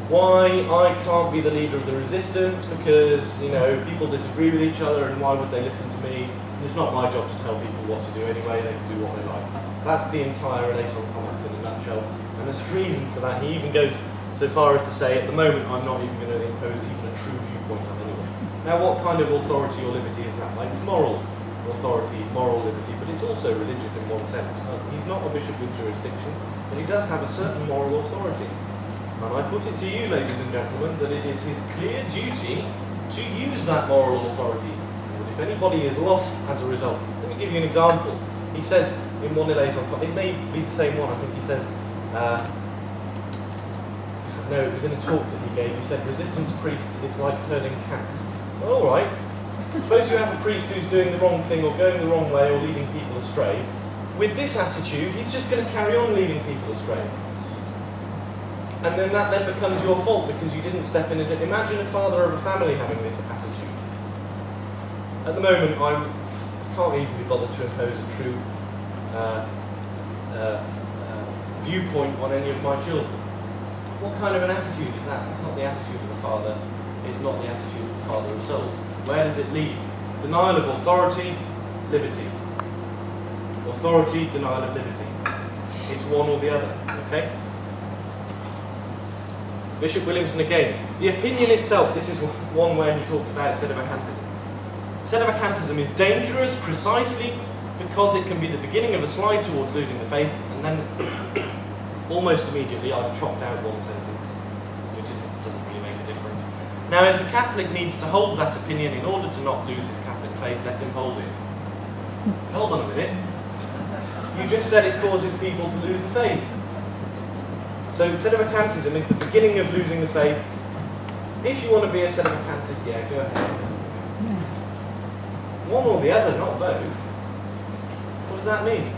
why I can't be the leader of the resistance because, people disagree with each other and why would they listen to me? And it's not my job to tell people what to do anyway, they can do what they like. That's the entire Lason comments in a nutshell. And there's a reason for that. He even goes so far as to say, at the moment, I'm not even going to impose even a true viewpoint on anyone. Now, what kind of authority or liberty is that? Like, it's moral authority, moral liberty, but it's also religious in one sense. He's not a bishop with jurisdiction, but he does have a certain moral authority. And I put it to you, ladies and gentlemen, that it is his clear duty to use that moral authority. And if anybody is lost as a result, let me give you an example. He says in one Lason, it may be the same one, I think he says, no, it was in a talk that he gave, he said, resistance priests is like herding cats. Well, alright, suppose you have a priest who's doing the wrong thing or going the wrong way or leading people astray. With this attitude, he's just going to carry on leading people astray. And then that then becomes your fault because you didn't step in and imagine a father of a family having this attitude. At the moment, I can't even be bothered to impose a true viewpoint on any of my children. What kind of an attitude is that? It's not the attitude of the father. It's not the attitude of the father of souls. Where does it lead? Denial of authority, liberty. Authority, denial of liberty. It's one or the other, okay? Bishop Williamson again. The opinion itself, this is one where he talks about sedevacantism. Sedevacantism is dangerous precisely because it can be the beginning of a slide towards losing the faith, and then almost immediately I've chopped out one sentence, which doesn't really make a difference. Now, if a Catholic needs to hold that opinion in order to not lose his Catholic faith, let him hold it. Hold on a minute. You just said it causes people to lose the faith. So sedevacantism is the beginning of losing the faith. If you want to be a sedevacantist, yeah, go ahead. One or the other, not both. What does that mean?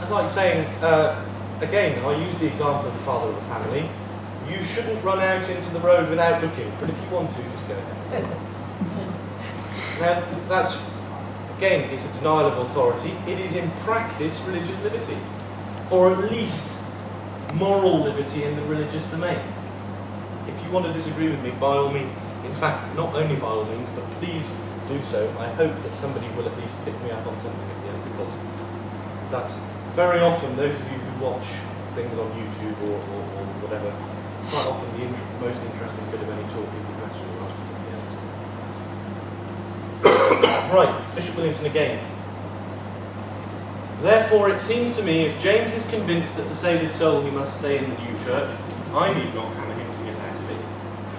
I'd like saying, again, I use the example of the father of a family. You shouldn't run out into the road without looking, but if you want to, just go ahead. Now, that's, again, it's a denial of authority. It is in practice religious liberty, or at least moral liberty in the religious domain. If you want to disagree with me, by all means, in fact, not only by all means, but please do so. I hope that somebody will at least pick me up on something at the end, because that's very often, those of you who watch things on YouTube or whatever, quite often the most interesting bit of any talk is the question and answers at the end. Right, Bishop Williamson again. Therefore, it seems to me, if James is convinced that to save his soul he must stay in the new church, I need not hammer him to get out of it.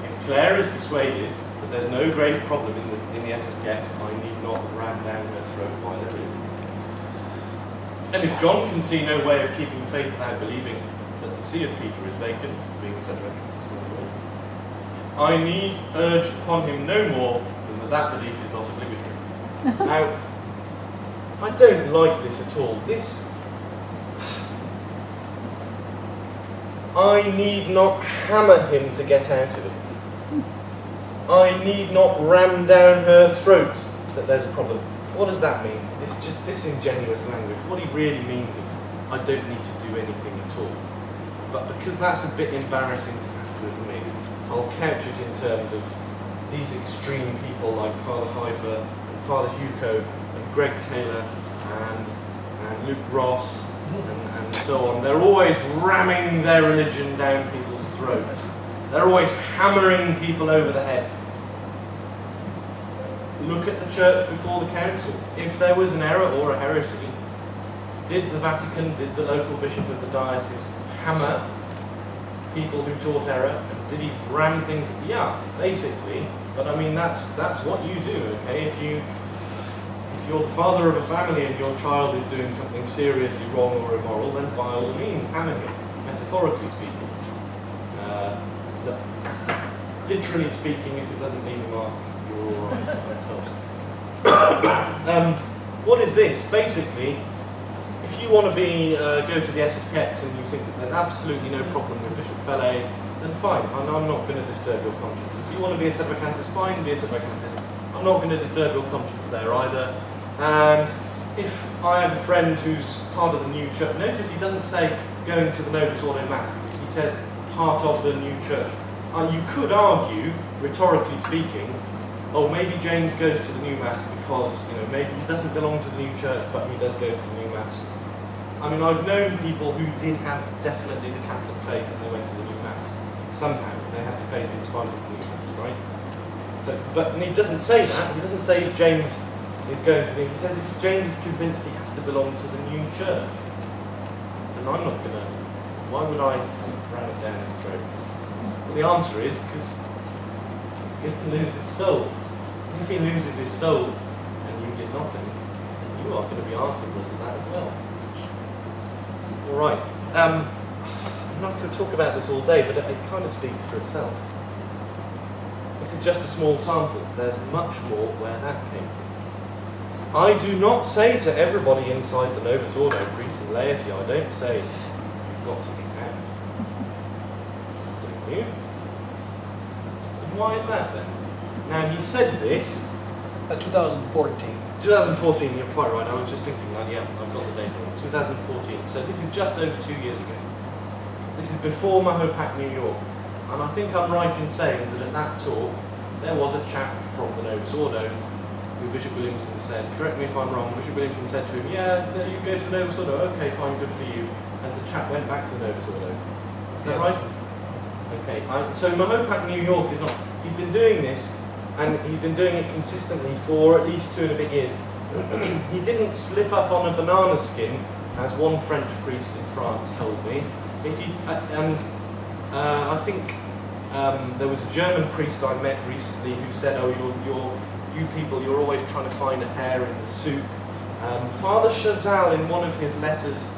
If Claire is persuaded that there's no grave problem in the SSPX, I need not ram down her throat while there is. And if John can see no way of keeping faith without believing that the see of Peter is vacant, being a sedevacantist, I need urge upon him no more than that belief is not obligatory. Now, I don't like this at all. I need not hammer him to get out of it. I need not ram down her throat that there's a problem. What does that mean? It's just disingenuous language. What he really means is, I don't need to do anything at all. But because that's a bit embarrassing to have to admit, I'll couch it in terms of these extreme people like Father Pfeiffer and Father Hugo and Greg Taylor and Luke Ross and so on. They're always ramming their religion down people's throats. They're always hammering people over the head. Look at the church before the council. If there was an error or a heresy, did the Vatican, did the local bishop of the diocese hammer people who taught error? And did he ram things? Yeah, basically. But I mean, that's what you do, okay? If you're the father of a family and your child is doing something seriously wrong or immoral, then by all means, hammer him, metaphorically speaking. Literally speaking, if it doesn't leave a mark, you're all right, I'm told. What is this? Basically, if you want to go to the SSPX and you think that there's absolutely no problem with Bishop Fellay, then fine, I'm not going to disturb your conscience. If you want to be a sedevacantist, fine, be a sedevacantist. I'm not going to disturb your conscience there either. And if I have a friend who's part of the new church, notice he doesn't say going to the Novus Ordo Mass, he says part of the new church. You could argue, rhetorically speaking, oh, maybe James goes to the new Mass because, maybe he doesn't belong to the new church, but he does go to the new Mass. I mean, I've known people who did have definitely the Catholic faith and they went to the new Mass. Somehow, they had the faith in spite of the new Mass, right? So, but he doesn't say that. He doesn't say if James is going to the... He says if James is convinced he has to belong to the new church. And I'm not going to... Why would I ram it down his throat? Well, the answer is because he's going to lose his soul. And if he loses his soul and you did nothing, then you are going to be answerable for that as well. All right. I'm not going to talk about this all day, but it kind of speaks for itself. This is just a small sample. There's much more where that came from. I do not say to everybody inside the Novus Ordo, priests and laity, I don't say, you've got to be out. Don't you? And why is that then? Now, he said this... 2014. 2014, you're quite right. I was just thinking that, yeah, I've got the date wrong. 2014. So this is just over 2 years ago. This is before Mahopac, New York. And I think I'm right in saying that at that talk, there was a chap from the Novus Ordo who Bishop Williamson said, correct me if I'm wrong, Bishop Williamson said to him, yeah, you go to Novus Ordo, okay, fine, good for you. And the chap went back to Novus Ordo. Is that right? Okay, so Mahopac New York is not, he's been doing this, and he's been doing it consistently for at least 2 and a bit years. He didn't slip up on a banana skin, as one French priest in France told me. I think there was a German priest I met recently who said, oh, you people, you're always trying to find a hair in the soup. Father Chazal, in one of his letters,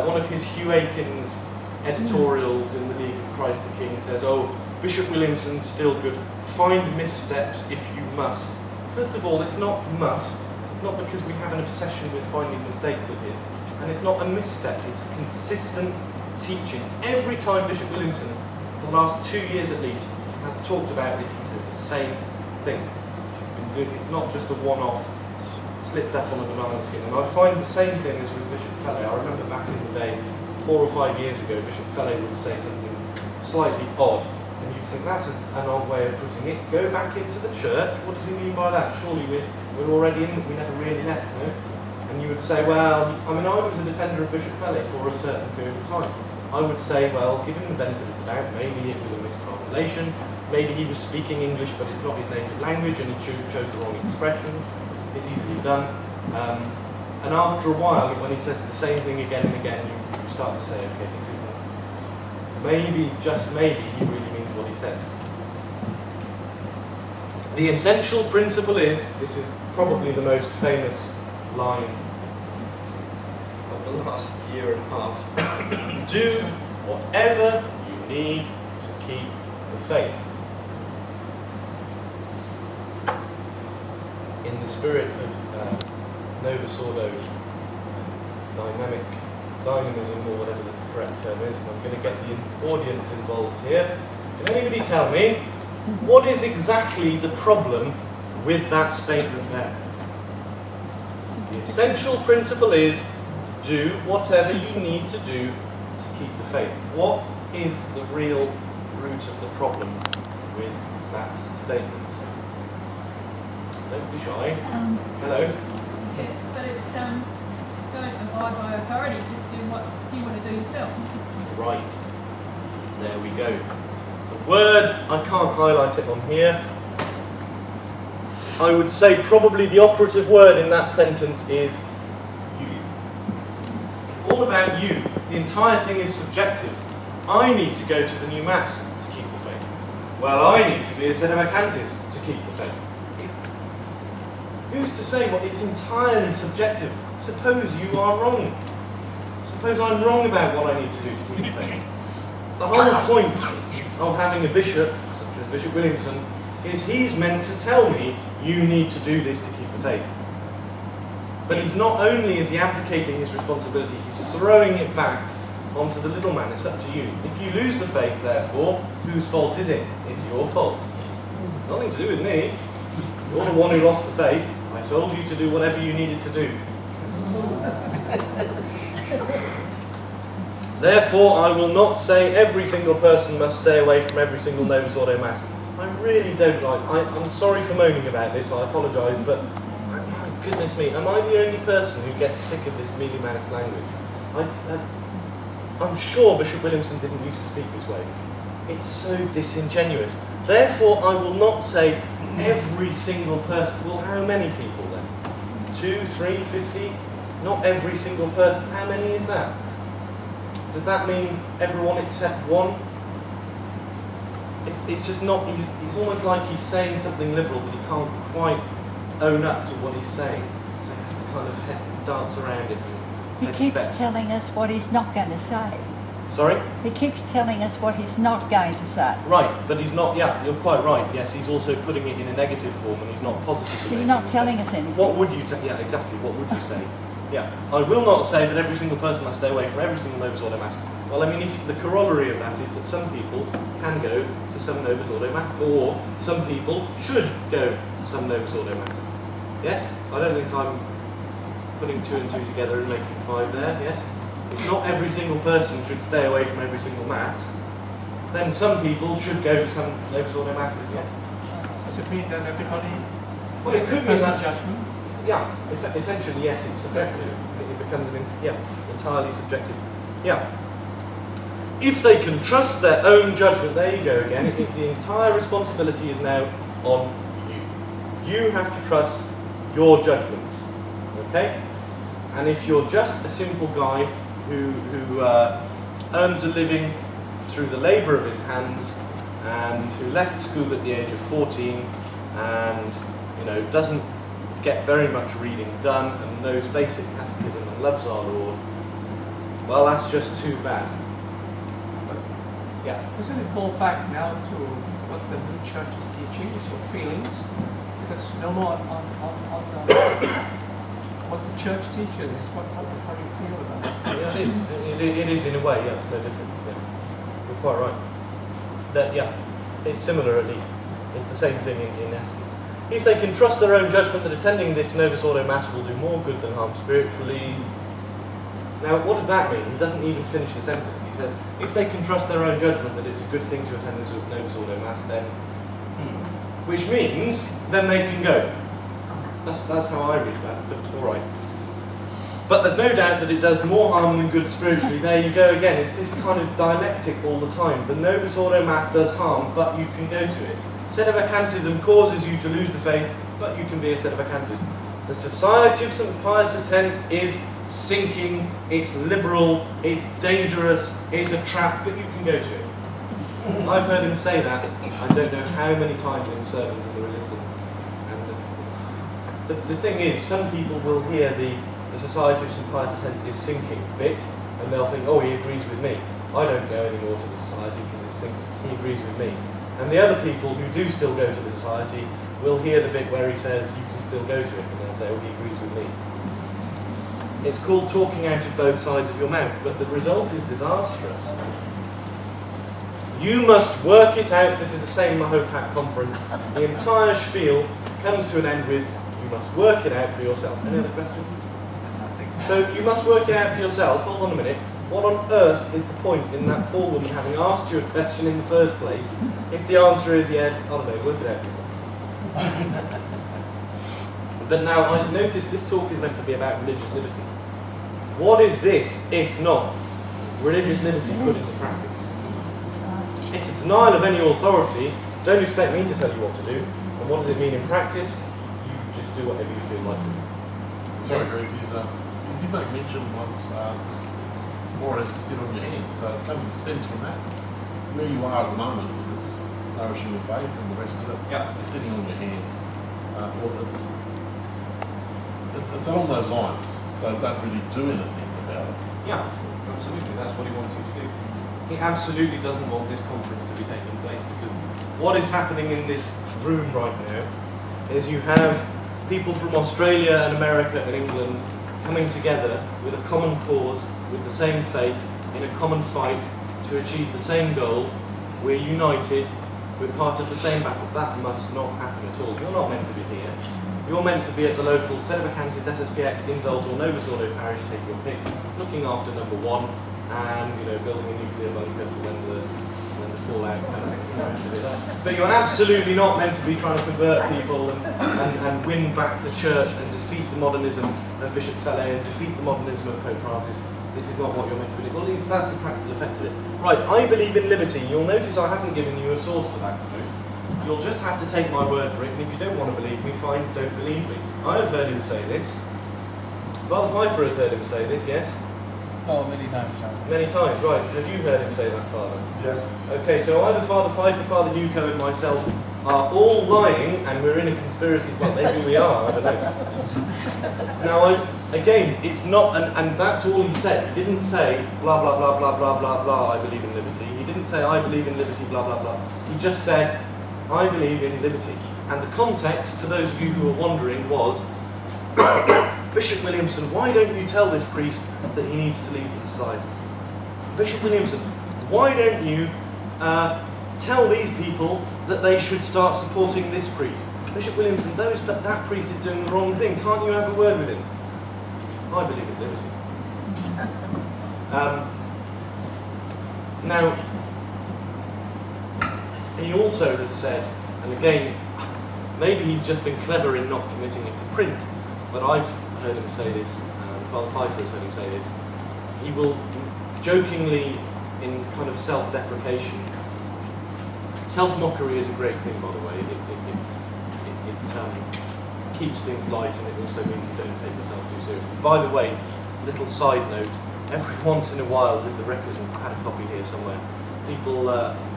one of his Hugh Aikins editorials in the League of Christ the King says, oh, Bishop Williamson's still good. Find missteps if you must. First of all, it's not must. It's not because we have an obsession with finding mistakes of his. And it's not a misstep, it's a consistent teaching. Every time Bishop Williamson, for the last 2 years at least, has talked about this, he says the same thing. It's not just a one-off, slipped up on a banana skin. And I find the same thing as with Bishop Fellay. I remember back in the day, 4 or 5 years ago, Bishop Fellay would say something slightly odd. And you think that's an odd way of putting it. Go back into the church. What does he mean by that? Surely we're already in. We never really left, no? And you would say, well, I mean, I was a defender of Bishop Fellay for a certain period of time. I would say, well, give him the benefit of the doubt. Maybe it was a mistranslation. Maybe he was speaking English, but it's not his native language, and he chose the wrong expression. It's easily done. And after a while, when he says the same thing again and again, you start to say, okay, this isn't. Maybe, just maybe, he really means what he says. The essential principle is, this is probably the most famous line of the last year and a half, do whatever you need to keep the faith. In the spirit of Novus Ordo dynamism, or whatever the correct term is, I'm going to get the audience involved here. Can anybody tell me what is exactly the problem with that statement there? The essential principle is do whatever you need to do to keep the faith. What is the real root of the problem with that statement? Don't be shy. Hello. Yes, but it's don't abide by authority, just do what you want to do yourself. Right. There we go. The word, I can't highlight it on here. I would say probably the operative word in that sentence is you. All about you. The entire thing is subjective. I need to go to the new Mass to keep the faith. Well, I need to be a Sedemacantis to keep the faith. Who's to say what? It's entirely subjective. Suppose you are wrong. Suppose I'm wrong about what I need to do to keep the faith. The whole point of having a bishop, such as Bishop Williamson, is he's meant to tell me you need to do this to keep the faith. But he's not only is he abdicating his responsibility, he's throwing it back onto the little man. It's up to you. If you lose the faith, therefore, whose fault is it? It's your fault. Nothing to do with me. You're the one who lost the faith. I told you to do whatever you needed to do. Therefore, I will not say every single person must stay away from every single Novus Ordo Mass. I really don't like. I'm sorry for moaning about this. I apologise, but my goodness me, am I the only person who gets sick of this mealy-mouthed language? I'm sure Bishop Williamson didn't used to speak this way. It's so disingenuous. Therefore, I will not say every single person. Well, how many people then? 2, 3, 50? Not every single person. How many is that? Does that mean everyone except one? It's just not. It's almost like he's saying something liberal, but he can't quite own up to what he's saying. So he has to kind of dance around it. He keeps telling us what he's not going to say. Sorry? He keeps telling us what he's not going to say. Right, but he's not, yeah, you're quite right. Yes, he's also putting it in a negative form and he's not positive. He's not telling us anything. What would you yeah, exactly, what would you say? Yeah, I will not say that every single person must stay away from every single Novus Ordo Mass. Well, I mean, if the corollary of that is that some people can go to some Novus Ordo Mass, or some people should go to some Novus Ordo Masses. Yes? I don't think I'm putting 2 and 2 together and making 5 there, yes? If not every single person should stay away from every single Mass, then some people should go to some Novus Ordo Masses, yes? Does it mean that everybody Well, it could be Personal that judgment. Yeah, essentially, yes, it's subjective. It becomes entirely subjective. Yeah. If they can trust their own judgment, there you go again. The entire responsibility is now on you. You have to trust your judgment. Okay? And if you're just a simple guy who earns a living through the labour of his hands and who left school at the age of 14 and doesn't get very much reading done and knows basic catechism and loves our Lord, well, that's just too bad. Yeah. Doesn't it fall back now to what the new church is teaching? Is your feelings? Because no more on what the church teaches is how you feel about it. Yeah, it is. It is in a way. Yeah, it's no different. Yeah. You're quite right. It's similar at least. It's the same thing in essence. If they can trust their own judgment that attending this Novus Ordo Mass will do more good than harm spiritually. Now, what does that mean? He doesn't even finish the sentence. He says, if they can trust their own judgment that it's a good thing to attend this Novus Ordo Mass, then, which means, then they can go. That's how I read that, but all right. But there's no doubt that it does more harm than good spiritually. There you go again. It's this kind of dialectic all the time. The Novus Ordo Mass does harm, but you can go to it. Sedevacantism causes you to lose the faith, but you can be a sedevacantist. The Society of St. Pius X is sinking, it's liberal, it's dangerous, it's a trap, but you can go to it. I've heard him say that, I don't know how many times in sermons in the Resistance. And the thing is, some people will hear the Society of St. Pius X is sinking bit, and they'll think, oh, he agrees with me. I don't go anymore to the Society because it's sinking, he agrees with me. And the other people who do still go to the Society will hear the bit where he says, you can still go to it, and they'll say, oh, he agrees with me. It's called talking out of both sides of your mouth, but the result is disastrous. You must work it out. This is the same Mahopat conference. The entire spiel comes to an end with, you must work it out for yourself. Any other questions? So you must work it out for yourself. Hold on a minute. What on earth is the point in that poor woman having asked you a question in the first place if the answer is, yeah, I don't know, work it out for yourself. But now, I notice this talk is meant to be about religious liberty. What is this, if not religious liberty put into practice? It's a denial of any authority. Don't expect me to tell you what to do. And what does it mean in practice? You just do whatever you feel like doing. Sorry, Greg, you make mention once just more or less to sit on your hands. So it's coming stems from that. Where you are at the moment, if it's nourishing your faith and the rest of it, you're sitting on your hands. Well, it's along those lines. So don't really do anything about it. Yeah, absolutely. That's what he wants you to do. He absolutely doesn't want this conference to be taking place because what is happening in this room right now is you have people from Australia and America and England coming together with a common cause, with the same faith, in a common fight to achieve the same goal. We're united, we're part of the same battle. That must not happen at all. You're not meant to be here. You're meant to be at the local Sedevacantist, SSPX, Involt or Novus Ordo parish, take your pick, looking after number one, and building a nuclear bunker for when the fallout comes. But you're absolutely not meant to be trying to convert people and win back the church and defeat the modernism of Bishop Fellay and defeat the modernism of Pope Francis. This is not what you're meant to be doing. Well, that's the practical effect of it. Right, I believe in liberty. You'll notice I haven't given you a source for that. You'll just have to take my word for it, and if you don't want to believe me, fine, don't believe me. I have heard him say this. Father Pfeiffer has heard him say this, yes? Oh, many times, John. Many times, right. Have you heard him say that, Father? Yes. Okay, so either Father Pfeiffer, Father Nuko, and myself are all lying, and we're in a conspiracy. Well, maybe we are, I don't know. Now, again, it's not, and that's all he said. He didn't say, blah, blah, blah, blah, blah, blah, blah, I believe in liberty. He didn't say, I believe in liberty, blah, blah, blah. He just said, I believe in liberty. And the context, for those of you who are wondering, was, Bishop Williamson, why don't you tell this priest that he needs to leave the society? Bishop Williamson, why don't you tell these people that they should start supporting this priest? Bishop Williamson, that priest is doing the wrong thing. Can't you have a word with him? I believe in liberty. Now, he also has said, and again, Maybe he's just been clever in not committing it to print, but I've heard him say this, and Father Pfeiffer has heard him say this. He will jokingly, in kind of self-deprecation, self-mockery is a great thing, by the way. It keeps things light, and it also means you don't take yourself too seriously. By the way, little side note, every once in a while, with the records, and I had a copy here somewhere, people,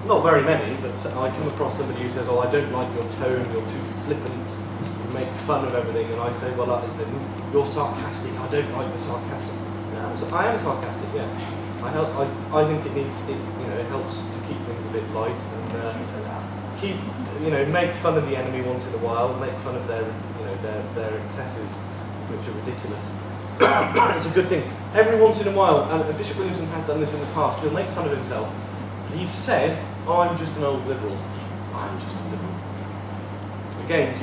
not very many, but I come across somebody who says, oh, I don't like your tone, you're too flippant, you make fun of everything, and I say, well, you're sarcastic, I don't like the sarcastic. No, so I am sarcastic, yeah. I think it needs, it helps to keep things a bit light, and make fun of the enemy once in a while, make fun of their excesses, which are ridiculous. It's a good thing. Every once in a while, and Bishop Williamson has done this in the past, he'll make fun of himself. He's said, oh, I'm just an old liberal. I'm just a liberal. Again,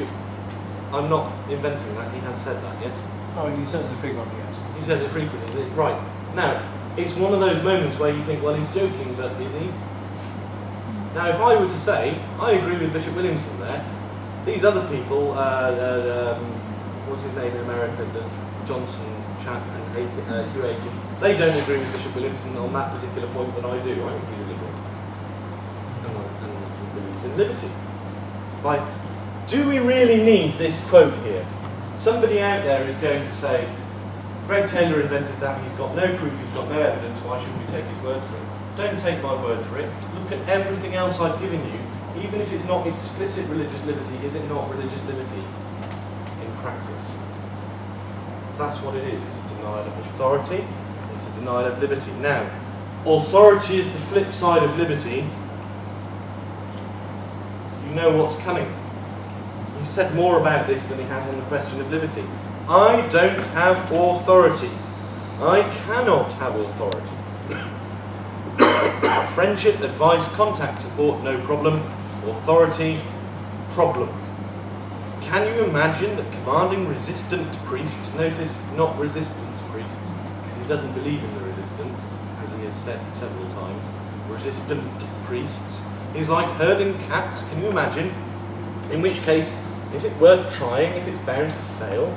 I'm not inventing that, he has said that, yes? Oh, he says it frequently, yes. He says it frequently, right. Now, it's one of those moments where you think, well, he's joking, but is he? Now, if I were to say, I agree with Bishop Williamson there, these other people, what's his name in America, the Johnson chap and Hugh Avery, they don't agree with Bishop Williamson on that particular point, but I do. I think he's a liberal. And he believes in liberty. Right? Do we really need this quote here? Somebody out there is going to say, Greg Taylor invented that, he's got no proof, he's got no evidence, why should we take his word for it? Don't take my word for it. Look at everything else I've given you. Even if it's not explicit religious liberty, is it not religious liberty in practice? That's what it is. It's a denial of authority. It's a denial of liberty. Now, authority is the flip side of liberty. You know what's coming. He said more about this than he has on the question of liberty. I don't have authority. I cannot have authority. Friendship, advice, contact, support, no problem. Authority, problem. Can you imagine that commanding resistant priests, notice not resistance priests, because he doesn't believe in the resistance, as he has said several times, resistant priests, is like herding cats, can you imagine? In which case, is it worth trying if it's bound to fail?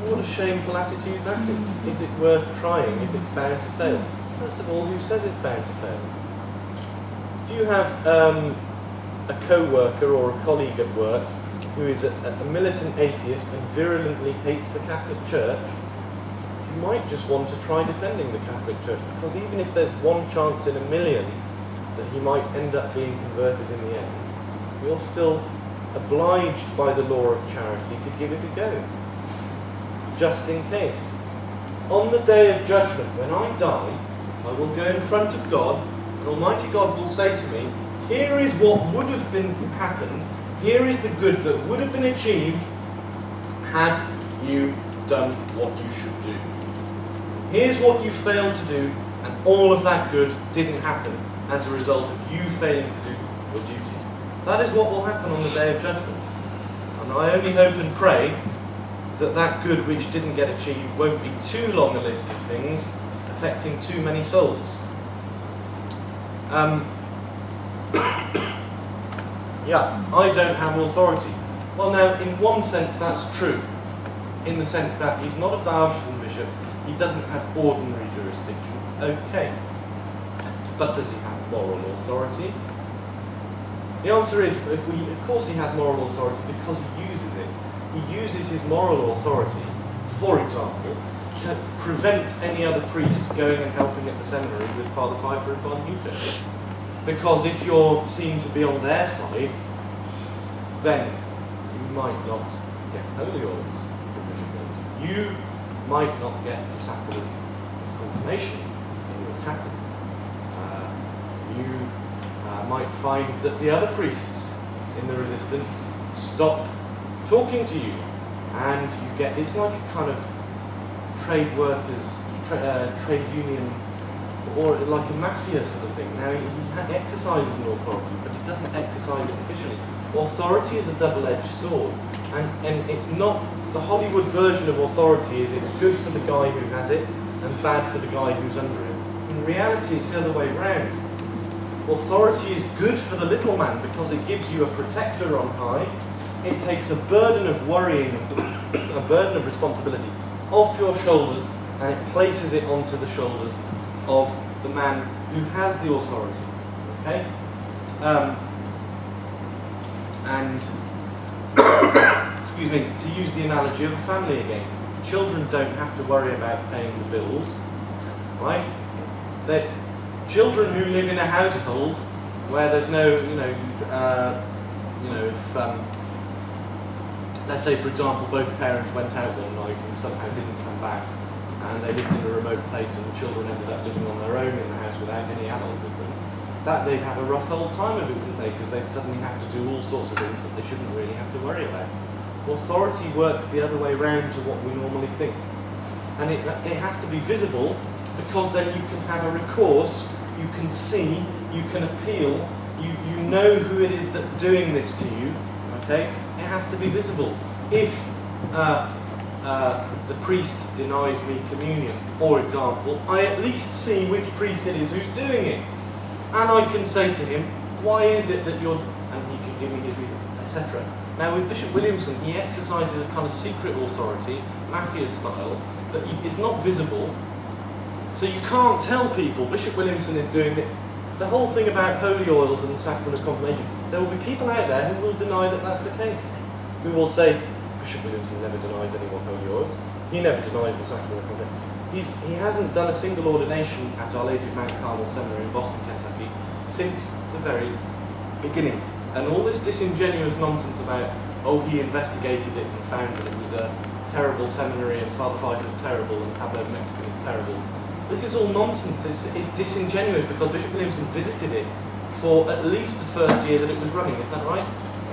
What a shameful attitude that is. Is it worth trying if it's bound to fail? First of all, who says it's bound to fail? Do you have a co-worker or a colleague at work who is a militant atheist and virulently hates the Catholic Church? You might just want to try defending the Catholic Church, because even if there's one chance in a million that he might end up being converted in the end, you're still obliged by the law of charity to give it a go, just in case. On the day of judgment, when I die, I will go in front of God, and Almighty God will say to me, here is what would have been happened, here is the good that would have been achieved had you done what you should do. Here's what you failed to do, and all of that good didn't happen as a result of you failing to do your duty. That is what will happen on the day of judgment. And I only hope and pray that that good which didn't get achieved won't be too long a list of things affecting too many souls. Yeah, I don't have authority. Well now, in one sense that's true, in the sense that he's not a diocesan bishop, he doesn't have ordinary jurisdiction. Okay. But does he have moral authority? The answer is, of course he has moral authority because he uses it. He uses his moral authority, for example, to prevent any other priest going and helping at the seminary with Father Pfeiffer and Father Newton. Because if you're seen to be on their side, then you might not get holy orders from Bishop Williamson. You might not get the sacrament of confirmation in your chapel. You might find that the other priests in the resistance stop talking to you, and you get, it's like a kind of trade workers, trade union, or like a mafia sort of thing. Now, he exercises an authority, but he doesn't exercise it officially. Authority is a double-edged sword, and it's not, the Hollywood version of authority is it's good for the guy who has it, and bad for the guy who's under him. In reality, it's the other way around. Authority is good for the little man because it gives you a protector on high, it takes a burden of worrying, a burden of responsibility off your shoulders, and it places it onto the shoulders of the man who has the authority. Okay? And excuse me, to use the analogy of a family again, children don't have to worry about paying the bills, right? That children who live in a household where there's no, if let's say, for example, both parents went out one night and somehow didn't come back, and they lived in a remote place, and the children ended up living on their own in the house without any adult with them, that they'd have a rough old time of it, wouldn't they? Because they'd suddenly have to do all sorts of things that they shouldn't really have to worry about. Authority works the other way round to what we normally think. And it has to be visible, because then you can have a recourse, you can see, you can appeal, you know who it is that's doing this to you, okay? It has to be visible. If the priest denies me communion, for example, I at least see which priest it is who's doing it. And I can say to him, why is it that you're... and he can give me his reason, etc. Now with Bishop Williamson, he exercises a kind of secret authority, mafia style, but it's not visible. So you can't tell people Bishop Williamson is doing it. The whole thing about holy oils and the sacrament of confirmation, there will be people out there who will deny that that's the case. Who will say, Bishop Williamson never denies anyone holy oils. He never denies the sacrament of confirmation. He hasn't done a single ordination at Our Lady of Mount Carmel Seminary in Boston, Kentucky, since the very beginning. And all this disingenuous nonsense about, oh, he investigated it and found that it was a terrible seminary and Father Pfeiffer's terrible and Pablo Mexican is terrible. This is all nonsense. It's disingenuous, because Bishop Williamson visited it for at least the first year that it was running. Is that right?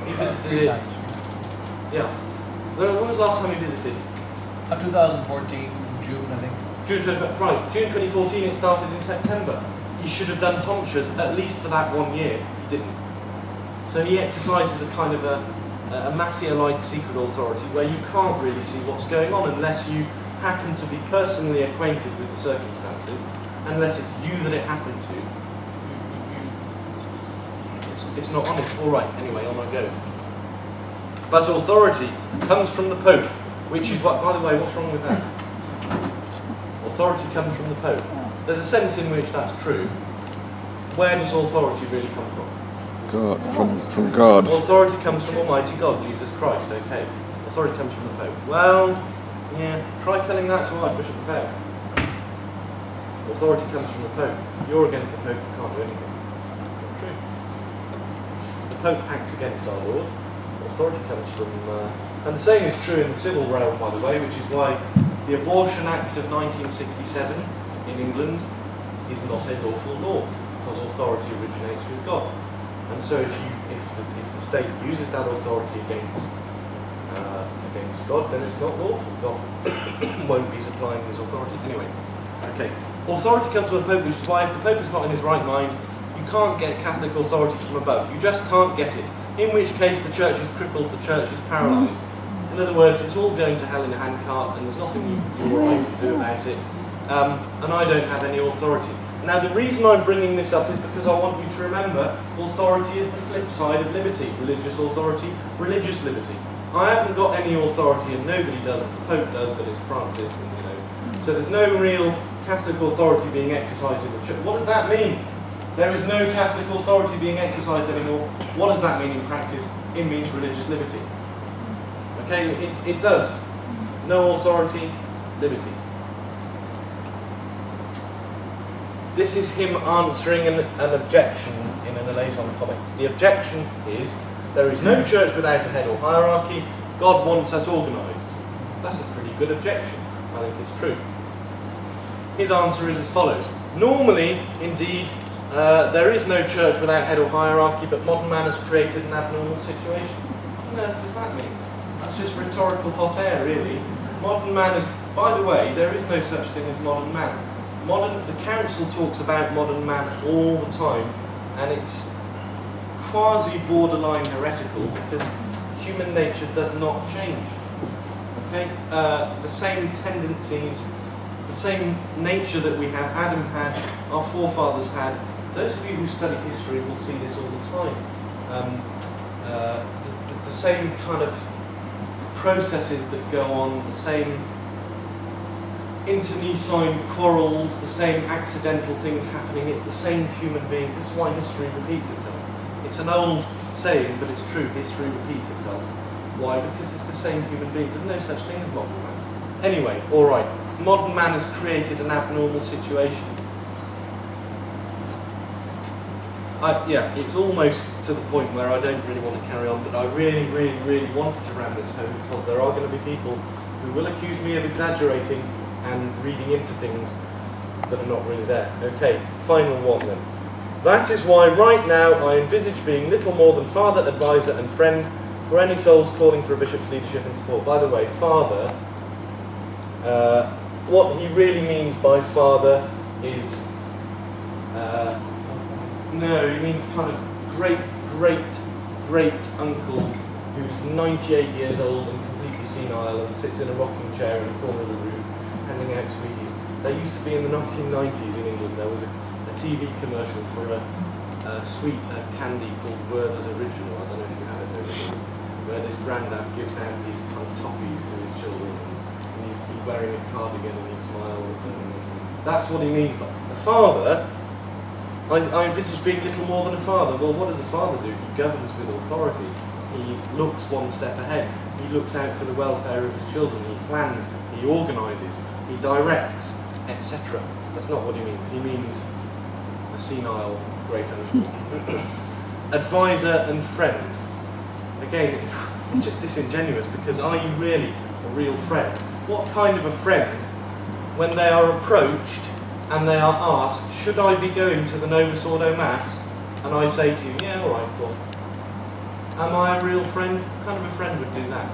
He visited it. Yeah. When was the last time he visited? 2014, June, I think. June 2014. It started in September. He should have done tonsures at least for that 1 year. He didn't. So he exercises a kind of a mafia-like secret authority where you can't really see what's going on unless you happen to be personally acquainted with the circumstances, unless it's you that it happened to. It's not honest. All right. Anyway, on I go. But authority comes from the Pope, which is what. By the way, what's wrong with that? Authority comes from the Pope. There's a sense in which that's true. Where does authority really come from? God, from God. Authority comes from Almighty God, Jesus Christ. Okay. Authority comes from the Pope. Well, yeah. Try telling that to Archbishop of Avery. Authority comes from the Pope. You're against the Pope. You can't do anything. Not true. The Pope acts against our Lord. Authority comes from, and the same is true in the civil realm, by the way, which is why the Abortion Act of 1967 in England is not a lawful law, because authority originates with God. And so if the state uses that authority against God, then it's not lawful. God won't be supplying his authority. Anyway, okay. Authority comes from the Pope, which is why if the Pope is not in his right mind, you can't get Catholic authority from above. You just can't get it. In which case the Church is crippled, the Church is paralysed. In other words, it's all going to hell in a handcart, and there's nothing you're able to do about it. And I don't have any authority. Now, the reason I'm bringing this up is because I want you to remember authority is the flip side of liberty. Religious authority, religious liberty. I haven't got any authority, and nobody does. The Pope does, but it's Francis, and So there's no real Catholic authority being exercised in the Church. What does that mean? There is no Catholic authority being exercised anymore. What does that mean in practice? It means religious liberty. Okay, it does. No authority, liberty. This is him answering an objection in an liaison comments. The objection is, there is no church without a head or hierarchy. God wants us organised. That's a pretty good objection. I think it's true. His answer is as follows. Normally, indeed, there is no church without head or hierarchy, but modern man has created an abnormal situation. What on earth does that mean? That's just rhetorical hot air, really. Modern man is... By the way, there is no such thing as modern man. The council talks about modern man all the time, and it's quasi-borderline heretical because human nature does not change. Okay, the same tendencies, the same nature that we have, Adam had, our forefathers had. Those of you who study history will see this all the time. the same kind of processes that go on, the same internecine quarrels, the same accidental things happening. It's the same human beings. This is why history repeats itself. It's an old saying, but it's true. History repeats itself. Why? Because it's the same human beings. There's no such thing as modern man. Anyway, all right. Modern man has created an abnormal situation. Yeah, it's almost to the point where I don't really want to carry on, but I really, really, really wanted to ram this home because there are going to be people who will accuse me of exaggerating and reading into things that are not really there. Okay, final one then. That is why right now I envisage being little more than father, advisor and friend for any souls calling for a bishop's leadership and support. By the way, father, what he really means by father is, no, he means kind of great uncle who's 98 years old and completely senile and sits in a rocking chair in a corner of the room handing out sweeties. There used to be in the 1990s in England, there was a TV commercial for a sweet candy called Werther's Original. I don't know if you have it there, where this grandad gives out these kind of toffees to his children, and he's wearing a cardigan and he smiles at them. That's what he means by a father. I envisage being little more than a father. Well, what does a father do? He governs with authority. He looks one step ahead. He looks out for the welfare of his children. He plans, he organises, he directs, etc. That's not what he means. He means the senile great uncle. Advisor and friend. Again, it's just disingenuous, because are you really a real friend? What kind of a friend, when they are approached and they are asked, should I be going to the Novus Ordo Mass? And I say to you, yeah, all right, cool. Am I a real friend? What kind of a friend would do that?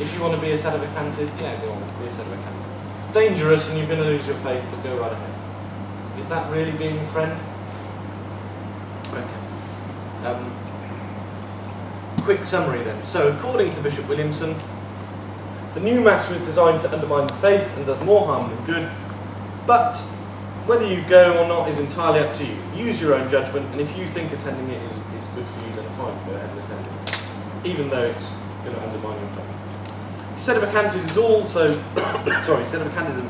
If you want to be a sedevacantist, yeah, go on, be a sedevacantist. It's dangerous and you're going to lose your faith, but go right ahead. Is that really being a friend? Okay. Quick summary then. So, according to Bishop Williamson, the new Mass was designed to undermine the faith and does more harm than good, but whether you go or not is entirely up to you. Use your own judgment, and if you think attending it is good for you, then fine, go ahead and attend it, even though it's going to undermine your faith. Sedevacantism is also, sedevacantism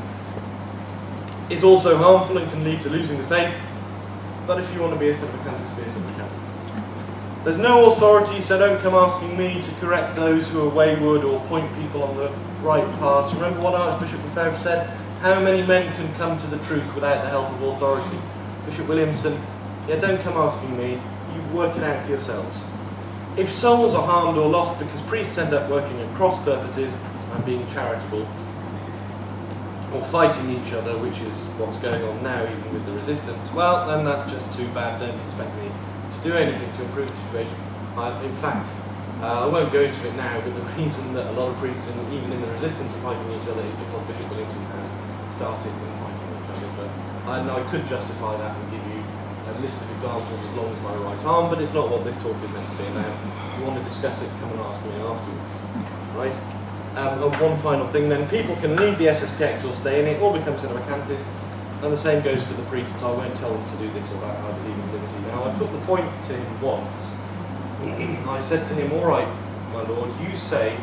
is also harmful and can lead to losing the faith, but if you want to be a sedevacantist, be a sedevacantist. There's no authority, so don't come asking me to correct those who are wayward or point people on the right path. Remember what Archbishop Lefebvre said? How many men can come to the truth without the help of authority? Bishop Williamson, yeah, don't come asking me. You work it out for yourselves. If souls are harmed or lost because priests end up working at cross purposes and being charitable, or fighting each other, which is what's going on now even with the resistance, well, then that's just too bad. Don't expect me to do anything to improve the situation. In fact, I won't go into it now, but the reason that a lot of priests, even in the resistance, are fighting each other is because Bishop Williamson has started them fighting each other. But I could justify that and give you a list of examples as long as my right arm, but it's not what this talk is meant to be about. If you want to discuss it, come and ask me afterwards. Right? One final thing then, people can leave the SSPX or stay in it, or become sedevacantist, and the same goes for the priests. I won't tell them to do this or that. I believe in liberty. Now, I put the point to him once. I said to him, all right, my lord, you say,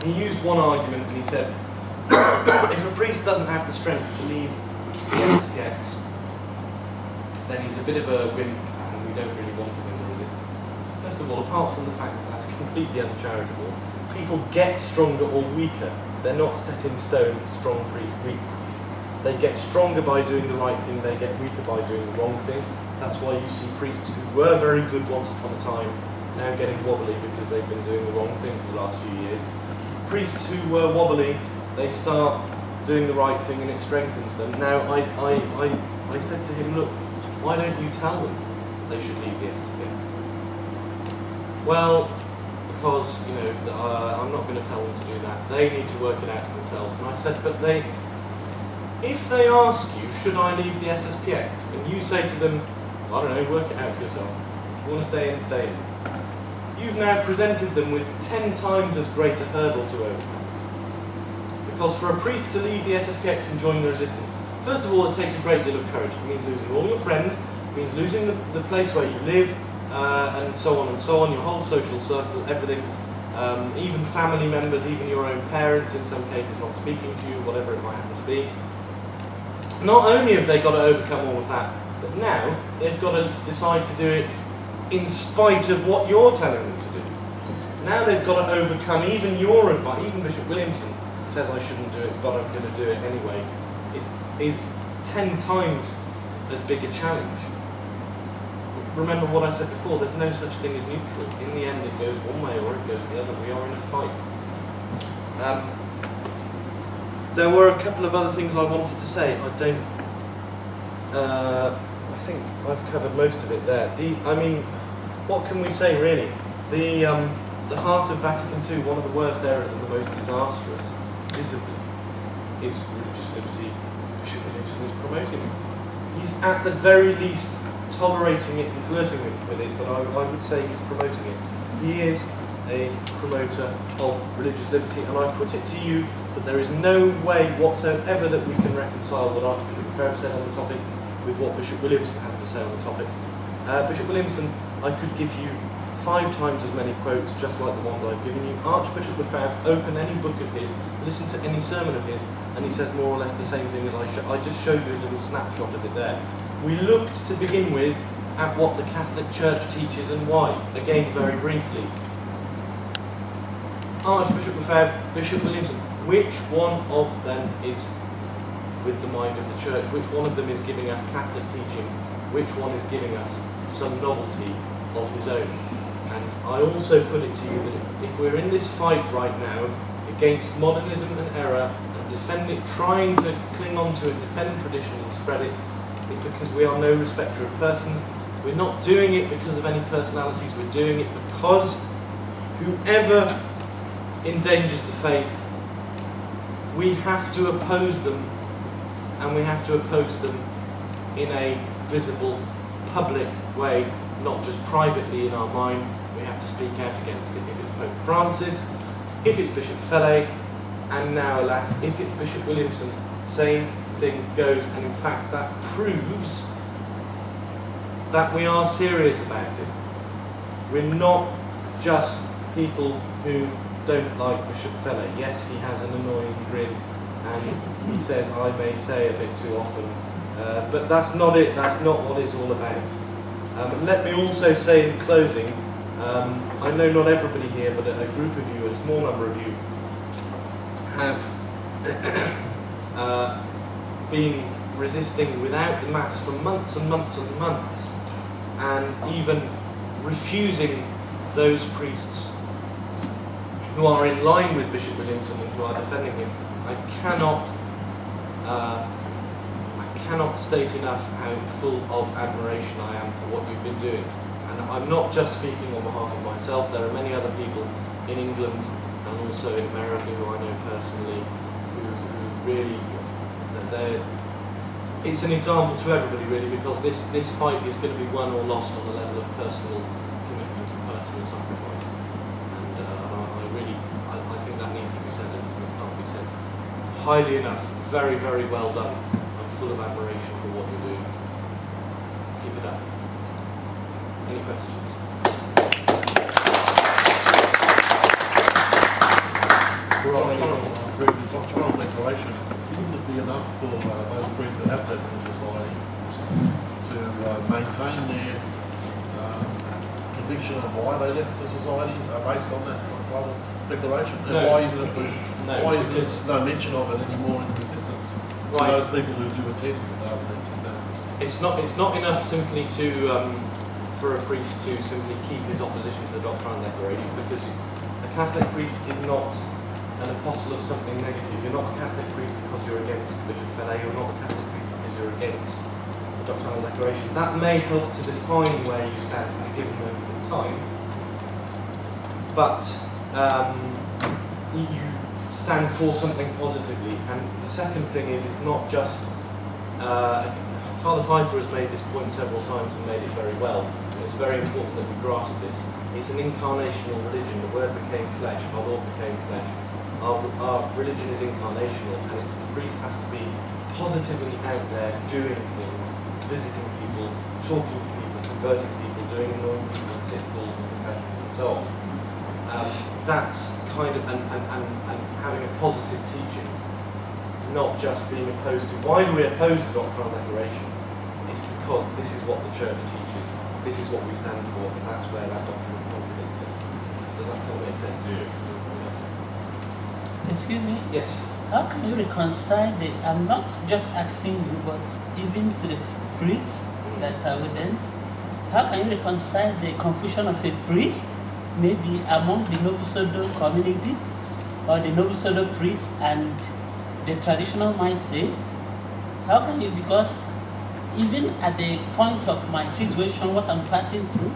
he used one argument and he said, if a priest doesn't have the strength to leave the SSPX, then he's a bit of a wimp and we don't really want him in the resistance. First of all, apart from the fact that that's completely uncharitable, people get stronger or weaker. They're not set in stone, strong priest, weak priest. They get stronger by doing the right thing, they get weaker by doing the wrong thing. That's why you see priests who were very good once upon a time now getting wobbly because they've been doing the wrong thing for the last few years. Priests who were wobbly, they start doing the right thing and it strengthens them. Now, I said to him, look, why don't you tell them they should leave the SSPX? Well, because, I'm not going to tell them to do that. They need to work it out for themselves. And I said, but if they ask you, should I leave the SSPX? And you say to them, I don't know, work it out for yourself. If you want to stay in, stay in. You've now presented them with 10 times as great a hurdle to overcome. Because for a priest to leave the SSPX and join the resistance, first of all, it takes a great deal of courage. It means losing all your friends, it means losing the place where you live, and so on, your whole social circle, everything, even family members, even your own parents in some cases not speaking to you, whatever it might happen to be. Not only have they got to overcome all of that, but now they've got to decide to do it in spite of what you're telling them to do. Now they've got to overcome even your advice. Even Bishop Williamson says I shouldn't do it, but I'm going to do it anyway. Is 10 times as big a challenge. Remember what I said before, there's no such thing as neutral. In the end it goes one way or it goes the other. We are in a fight. There were a couple of other things I wanted to say. I think I've covered most of it there. What can we say really? The heart of Vatican II, one of the worst errors and the most disastrous, visibly, is religious liberty. Bishop Williamson is promoting it. He's at the very least tolerating it and flirting with it, but I would say he's promoting it. He is a promoter of religious liberty, and I put it to you that there is no way whatsoever that we can reconcile what Archbishop Lefebvre said on the topic with what Bishop Williamson has to say on the topic. Bishop Williamson, I could give you 5 times as many quotes just like the ones I've given you. Archbishop Lefebvre, open any book of his, listen to any sermon of his, and he says more or less the same thing as I just showed you a little snapshot of it there. We looked to begin with at what the Catholic Church teaches and why. Again, very briefly. Archbishop Lefebvre, Bishop Williamson, which one of them is with the mind of the Church? Which one of them is giving us Catholic teaching? Which one is giving us some novelty of his own? And I also put it to you that if we're in this fight right now against modernism and error and defend it, trying to cling on to it, defend tradition and spread it, is because we are no respecter of persons. We're not doing it because of any personalities, we're doing it because whoever endangers the faith, we have to oppose them, and we have to oppose them in a visible, public way, not just privately in our mind. We have to speak out against it. If it's Pope Francis, if it's Bishop Fellay, and now, alas, if it's Bishop Williamson, same thing goes. And in fact, that proves that we are serious about it. We're not just people who don't like Bishop Fellay. Yes, he has an annoying grin, and he says, I may say a bit too often, but that's not it. That's not what it's all about. Let me also say in closing, I know not everybody here, but a group of you, a small number of you, have been resisting without the Mass for months and months and months, and even refusing those priests who are in line with Bishop Williamson and who are defending him. I cannot state enough how full of admiration I am for what you've been doing. And I'm not just speaking on behalf of myself. There are many other people in England and also in America who I know personally who really, it's an example to everybody really, because this fight is going to be won or lost on the level of personal commitment and personal sacrifice. And I think that needs to be said, and it can't be said highly enough. Very, very well done. I'm full of admiration for what you're doing. Keep it up. Any questions? The doctrinal declaration, wouldn't it be enough for those priests that have left the society to maintain their conviction of why they left the society based on that doctrinal declaration? And No. why isn't there no mention of it anymore in the resistance to Right. those people who do attend masses? It's not enough simply to for a priest to simply keep his opposition to the doctrinal declaration, because a Catholic priest is not an apostle of something negative. You're not a Catholic priest because you're against Bishop Fellay. You're not a Catholic priest because you're against the doctrinal declaration. That may help to define where you stand at a given moment in time, but you stand for something positively. And the second thing is, it's not just Father Pfeiffer has made this point several times and made it very well. And it's very important that we grasp this. It's an incarnational religion. The Word became flesh. Our Lord became flesh. Our religion is incarnational, and the priest has to be positively out there, doing things, visiting people, talking to people, converting people, doing anointings and sickles and confessions and so on. That's kind of, and having a positive teaching, not just being opposed to. Why do we oppose the doctrinal declaration? It's because this is what the church teaches, this is what we stand for, and that's where that doctrine contradicts it. Does that kind of make sense to you? Excuse me? Yes. How can you reconcile the, I'm not just asking you, but even to the priests that are within, how can you reconcile the confusion of a priest, maybe among the Novus Ordo community, or the Novus Ordo priest and the traditional mindset? How can you, because even at the point of my situation, what I'm passing through,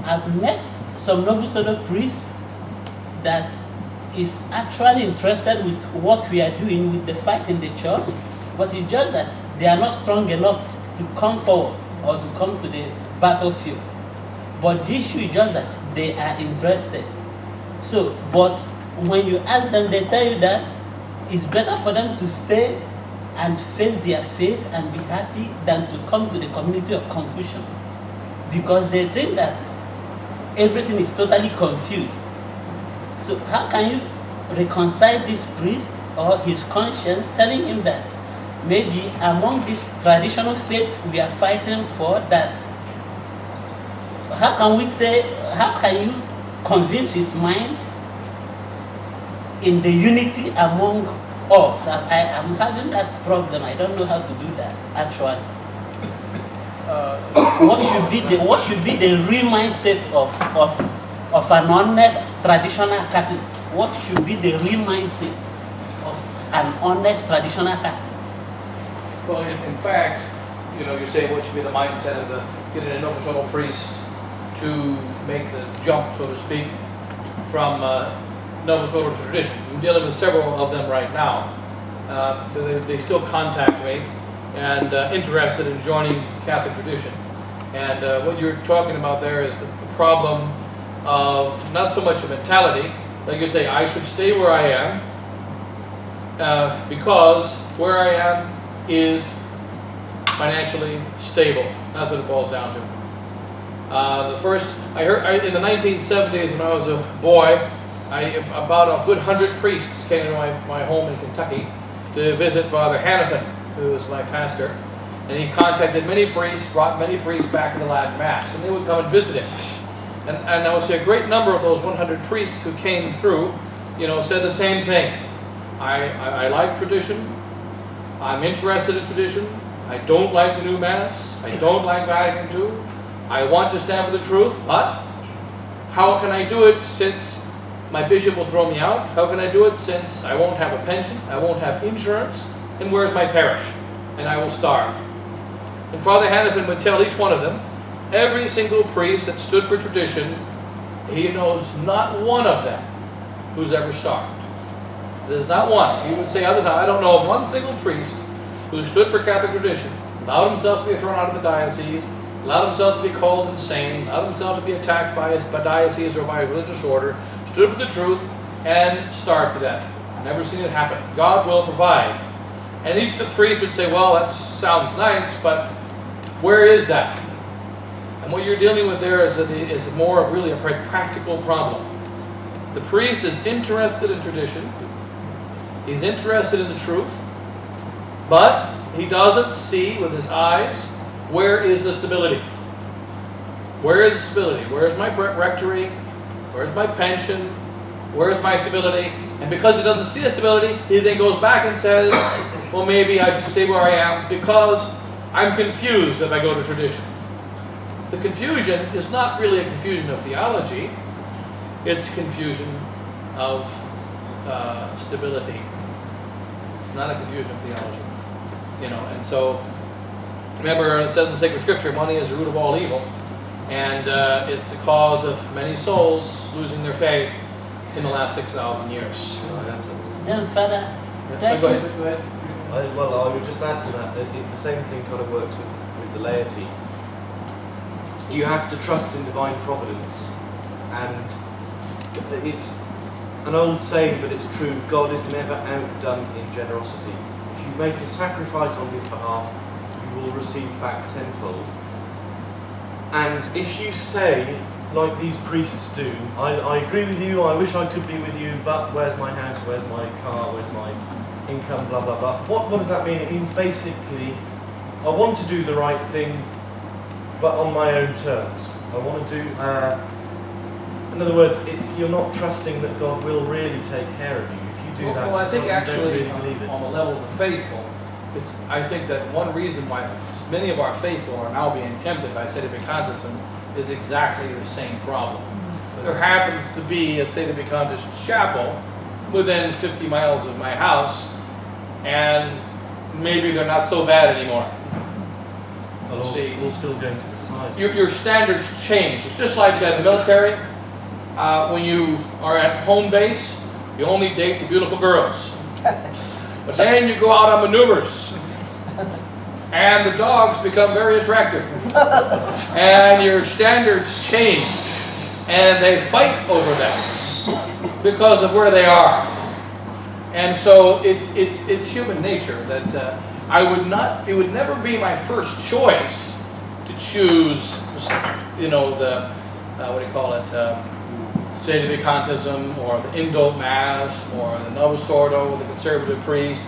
I've met some Novus Ordo priests that is actually interested with what we are doing with the fight in the church, but it's just that they are not strong enough to come forward or to come to the battlefield. But the issue is just that they are interested. So, but when you ask them, they tell you that it's better for them to stay and face their fate and be happy than to come to the community of confusion. Because they think that everything is totally confused. So how can you reconcile this priest or his conscience telling him that maybe among this traditional faith we are fighting for, that how can we say, how can you convince his mind in the unity among us? I am having that problem. I don't know how to do that actually. What should be the real mindset of an honest traditional Catholic? What should be the real mindset of an honest traditional Catholic? Well, in fact, you're saying what should be the mindset of getting a Novus Ordo priest to make the jump, so to speak, from Novus Ordo to tradition. I'm dealing with several of them right now. They still contact me and interested in joining Catholic tradition. And what you're talking about there is the problem of not so much a mentality, like you say, I should stay where I am because where I am is financially stable. That's what it boils down to. I heard in the 1970s when I was a boy, about a good 100 priests came to my home in Kentucky to visit Father Hannafin, who was my pastor. And he contacted many priests, brought many priests back to the Latin Mass, and they would come and visit him. And I would say a great number of those 100 priests who came through, said the same thing. I like tradition. I'm interested in tradition. I don't like the new Mass. I don't like Vatican II. I want to stand for the truth, but how can I do it since my bishop will throw me out? How can I do it since I won't have a pension, I won't have insurance, and where's my parish? And I will starve. And Father Hannafin would tell each one of them, every single priest that stood for tradition, he knows not one of them who's ever starved. There's not one. He would say other time, I don't know of one single priest who stood for Catholic tradition, allowed himself to be thrown out of the diocese, allowed himself to be called insane, allowed himself to be attacked by his diocese or by his religious order, stood for the truth, and starved to death. Never seen it happen. God will provide. And each of the priests would say, well, that sounds nice, but where is that? And what you're dealing with there is more of really a practical problem. The priest is interested in tradition. He's interested in the truth. But he doesn't see with his eyes, where is the stability? Where is the stability? Where's my rectory? Where's my pension? Where's my stability? And because he doesn't see a stability, he then goes back and says, well, maybe I should stay where I am because I'm confused if I go to tradition. The confusion is not really a confusion of theology. It's confusion of stability. It's not a confusion of theology. And so, remember it says in sacred scripture, money is the root of all evil. And it's the cause of many souls losing their faith in the last 6,000 years. Then, Father, Go ahead. I would just add to that the same thing kind of works with the laity. You have to trust in divine providence, and it's an old saying, but it's true. God is never outdone in generosity. If you make a sacrifice on His behalf, you will receive back tenfold. And if you say, like these priests do, I agree with you, I wish I could be with you, but where's my house, where's my car, where's my income, blah, blah, blah. What does that mean? It means basically, I want to do the right thing, but on my own terms. I want to do, in other words, you're not trusting that God will really take care of you. If you do that, Well, I think you don't actually, really believe it. on the level of the faithful, I think that one reason why many of our faithful are now being tempted by sedevacantism is exactly the same problem. There happens to be a sedevacantist chapel within 50 miles of my house, and maybe they're not so bad anymore. But all still going to the society. Your standards change. It's just like in the military. When you are at home base, you only date the beautiful girls. But then you go out on maneuvers, and the dogs become very attractive. And your standards change, and they fight over them because of where they are. And so it's human nature that it would never be my first choice to choose, the what do you call it, sedevacantism or the indult mass or the novus ordo, the conservative priest.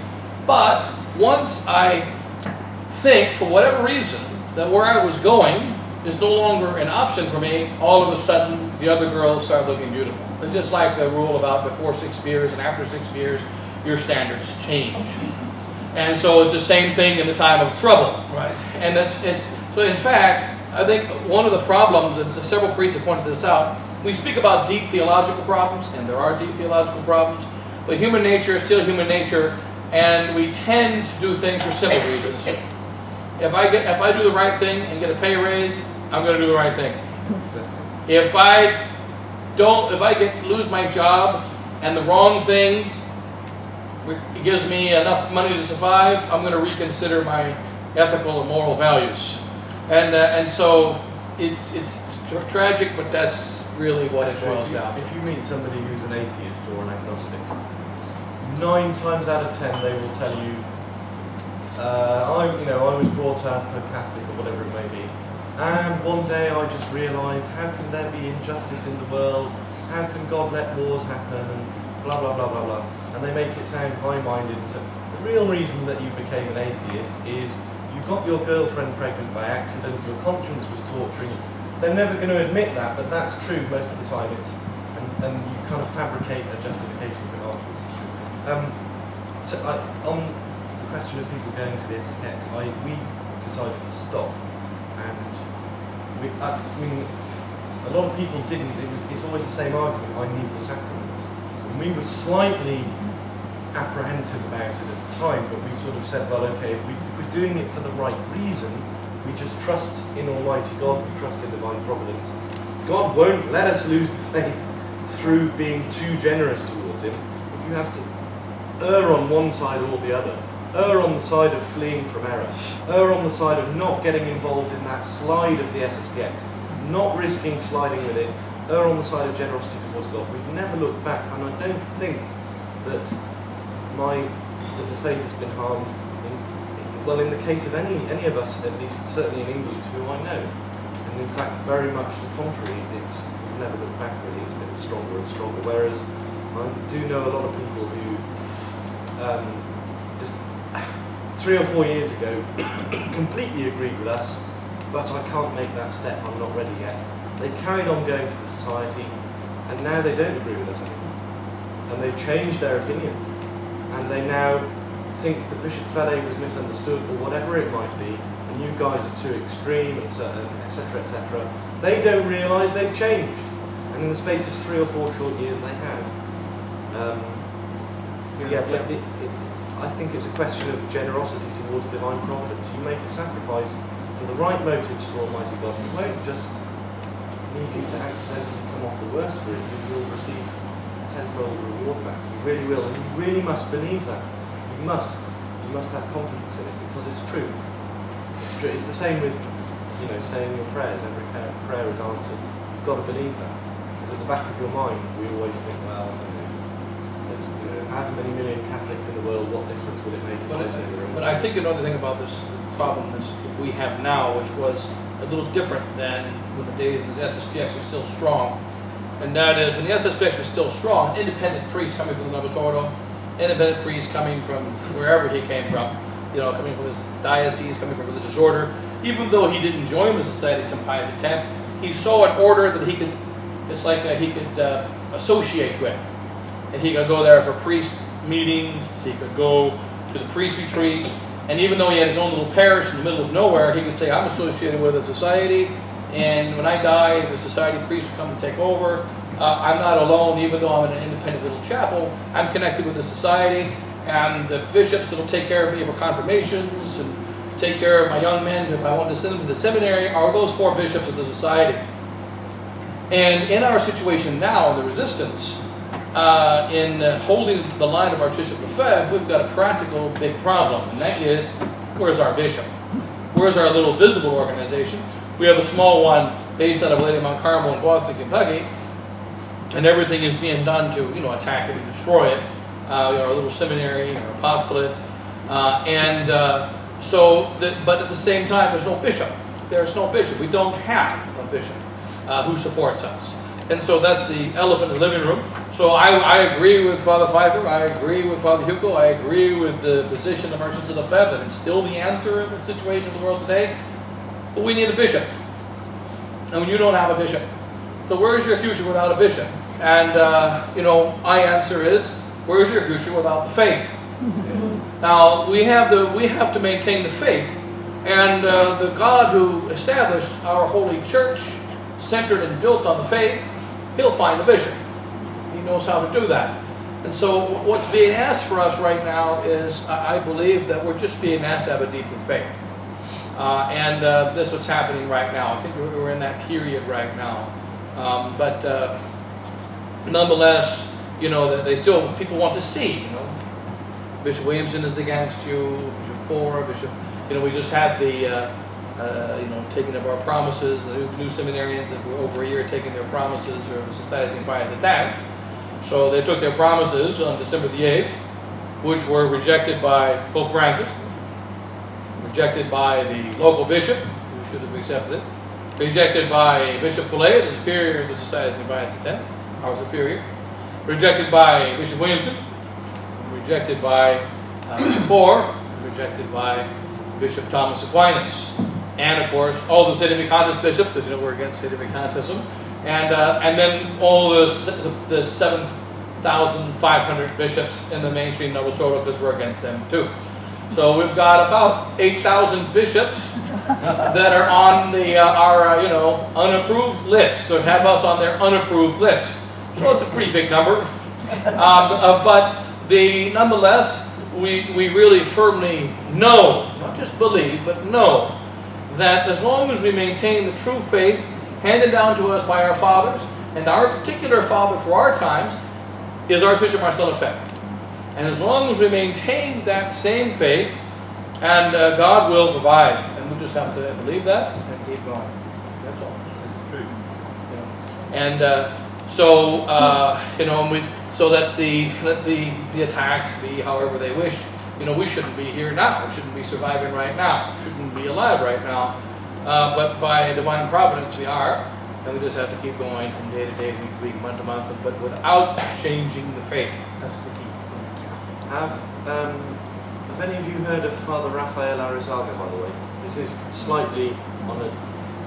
But once I think, for whatever reason, that where I was going is no longer an option for me, all of a sudden the other girls start looking beautiful. It's just like the rule about before 6 years and after 6 years, your standards change. And so it's the same thing in the time of trouble, right? And so in fact, I think one of the problems, and several priests have pointed this out, we speak about deep theological problems, and there are deep theological problems, but human nature is still human nature, and we tend to do things for simple reasons. If I do the right thing and get a pay raise, I'm going to do the right thing. If I lose my job and the wrong thing gives me enough money to survive, I'm going to reconsider my ethical and moral values. And so it's tragic, but that's really what it boils down to. If you meet somebody who's an atheist or an agnostic, 9 times out of 10 they will tell you, I was brought up a Catholic or whatever it may be, and one day I just realised, how can there be injustice in the world? How can God let wars happen? And blah blah blah blah blah. And they make it sound high-minded. The real reason that you became an atheist is you got your girlfriend pregnant by accident. Your conscience was torturing you. They're never going to admit that, but that's true most of the time. And you kind of fabricate a justification for conscience. On the question of people going to the etiquette, we decided to stop, and a lot of people didn't. It's always the same argument. I need the sacraments. And we were slightly apprehensive about it at the time, but we sort of said, well, okay, if we're doing it for the right reason, we just trust in Almighty God, we trust in divine providence. God won't let us lose the faith through being too generous towards Him. If you have to err on one side or the other, err on the side of fleeing from error, err on the side of not getting involved in that slide of the SSPX, not risking sliding with it, err on the side of generosity towards God. We've never looked back, and I don't think that the faith has been harmed. In the case of any of us, at least certainly in England, who I know, and in fact very much the contrary, we've never looked back really, it's been stronger and stronger, whereas I do know a lot of people who just 3 or 4 years ago completely agreed with us, but I can't make that step, I'm not ready yet. They carried on going to the society, and now they don't agree with us anymore, and they've changed their opinion, and they now think that Bishop Fele was misunderstood or whatever it might be, and you guys are too extreme, etc., etc. They don't realise they've changed, and in the space of 3 or 4 short years they have. I think it's a question of generosity towards divine providence. You make a sacrifice for the right motives for Almighty God. He won't just leave you to accidentally come off the worst for it. You will receive a tenfold reward back. You really will, and you really must believe that. You must have confidence in it, because it's true. It's true. It's the same with, saying your prayers. Every prayer is answered. You've got to believe that, because at the back of your mind, we always think, well, there's however many million Catholics in the world, what difference would it make if I was in the room? But I think another thing about this problem is we have now, which was a little different than when the days of the SSPX were still strong. And that is, when the SSPX was still strong, independent priests coming from the Novus Ordo, independent priests coming from wherever he came from, coming from his diocese, coming from religious order, even though he didn't join the society of St. Pius X, he saw an order that he could, he could associate with. And he could go there for priest meetings, he could go to the priest retreats, and even though he had his own little parish in the middle of nowhere, he could say, I'm associated with a society, and when I die, the society priest will come and take over. I'm not alone, even though I'm in an independent little chapel. I'm connected with the society, and the bishops that will take care of me for confirmations, and take care of my young men if I want to send them to the seminary, are those 4 bishops of the society. And in our situation now, in the resistance, in holding the line of Archbishop Lefebvre, we've got a practical big problem, and that is, where's our bishop? Where's our little visible organization? We have a small one based out of Lady Mount Carmel in Boston, Kentucky, and everything is being done to, attack it and destroy it. Our little seminary, our apostolate, but at the same time, there's no bishop. There's no bishop. We don't have a bishop who supports us. And so that's the elephant in the living room. So I agree with Father Pfeiffer, I agree with Father Hugo, I agree with the position of Archbishop Lefebvre that it's still the answer in the situation of the world today. But we need a bishop. And when you don't have a bishop, so where's your future without a bishop? And, my answer is, where's your future without the faith? Now, we have to maintain the faith. And the God who established our holy church, centered and built on the faith, he'll find a bishop. He knows how to do that. And so what's being asked for us right now is, I believe that we're just being asked to have a deeper faith. And this is what's happening right now. I think we're in that period right now. But nonetheless, they still, people want to see, Bishop Williamson is against you, Bishop Four, Bishop, we just had the, taking of our promises, the new seminarians that were over a year taking their promises for the Society of St. Pius X. So they took their promises on December the 8th, which were rejected by Pope Francis, rejected by the local bishop, who should have accepted it, rejected by Bishop Fillet, the superior of the Society of St. Pius X, our superior, rejected by Bishop Williamson, rejected by Bishop Four, rejected by Bishop Thomas Aquinas, and of course all the Sedevacantist bishops, because we're against Sedevacantism, and then all the 7,500 bishops in the mainstream Novus Ordo, because we're against them too. So we've got about 8,000 bishops that are on our unapproved list, or have us on their unapproved list. So it's a pretty big number, but nonetheless, we really firmly know, not just believe, but know that as long as we maintain the true faith handed down to us by our fathers, and our particular father for our times is Archbishop Marcel Lefebvre. And as long as we maintain that same faith, and God will provide, and we just have to believe that and keep going. That's all. It's true. And so that the attacks be however they wish. We shouldn't be here now. We shouldn't be surviving right now. We shouldn't be alive right now. But by divine providence we are, and we just have to keep going from day to day, week to week, month to month, but without changing the faith. That's the key. Have any of you heard of Father Raphael Arizaga, by the way? This is slightly on an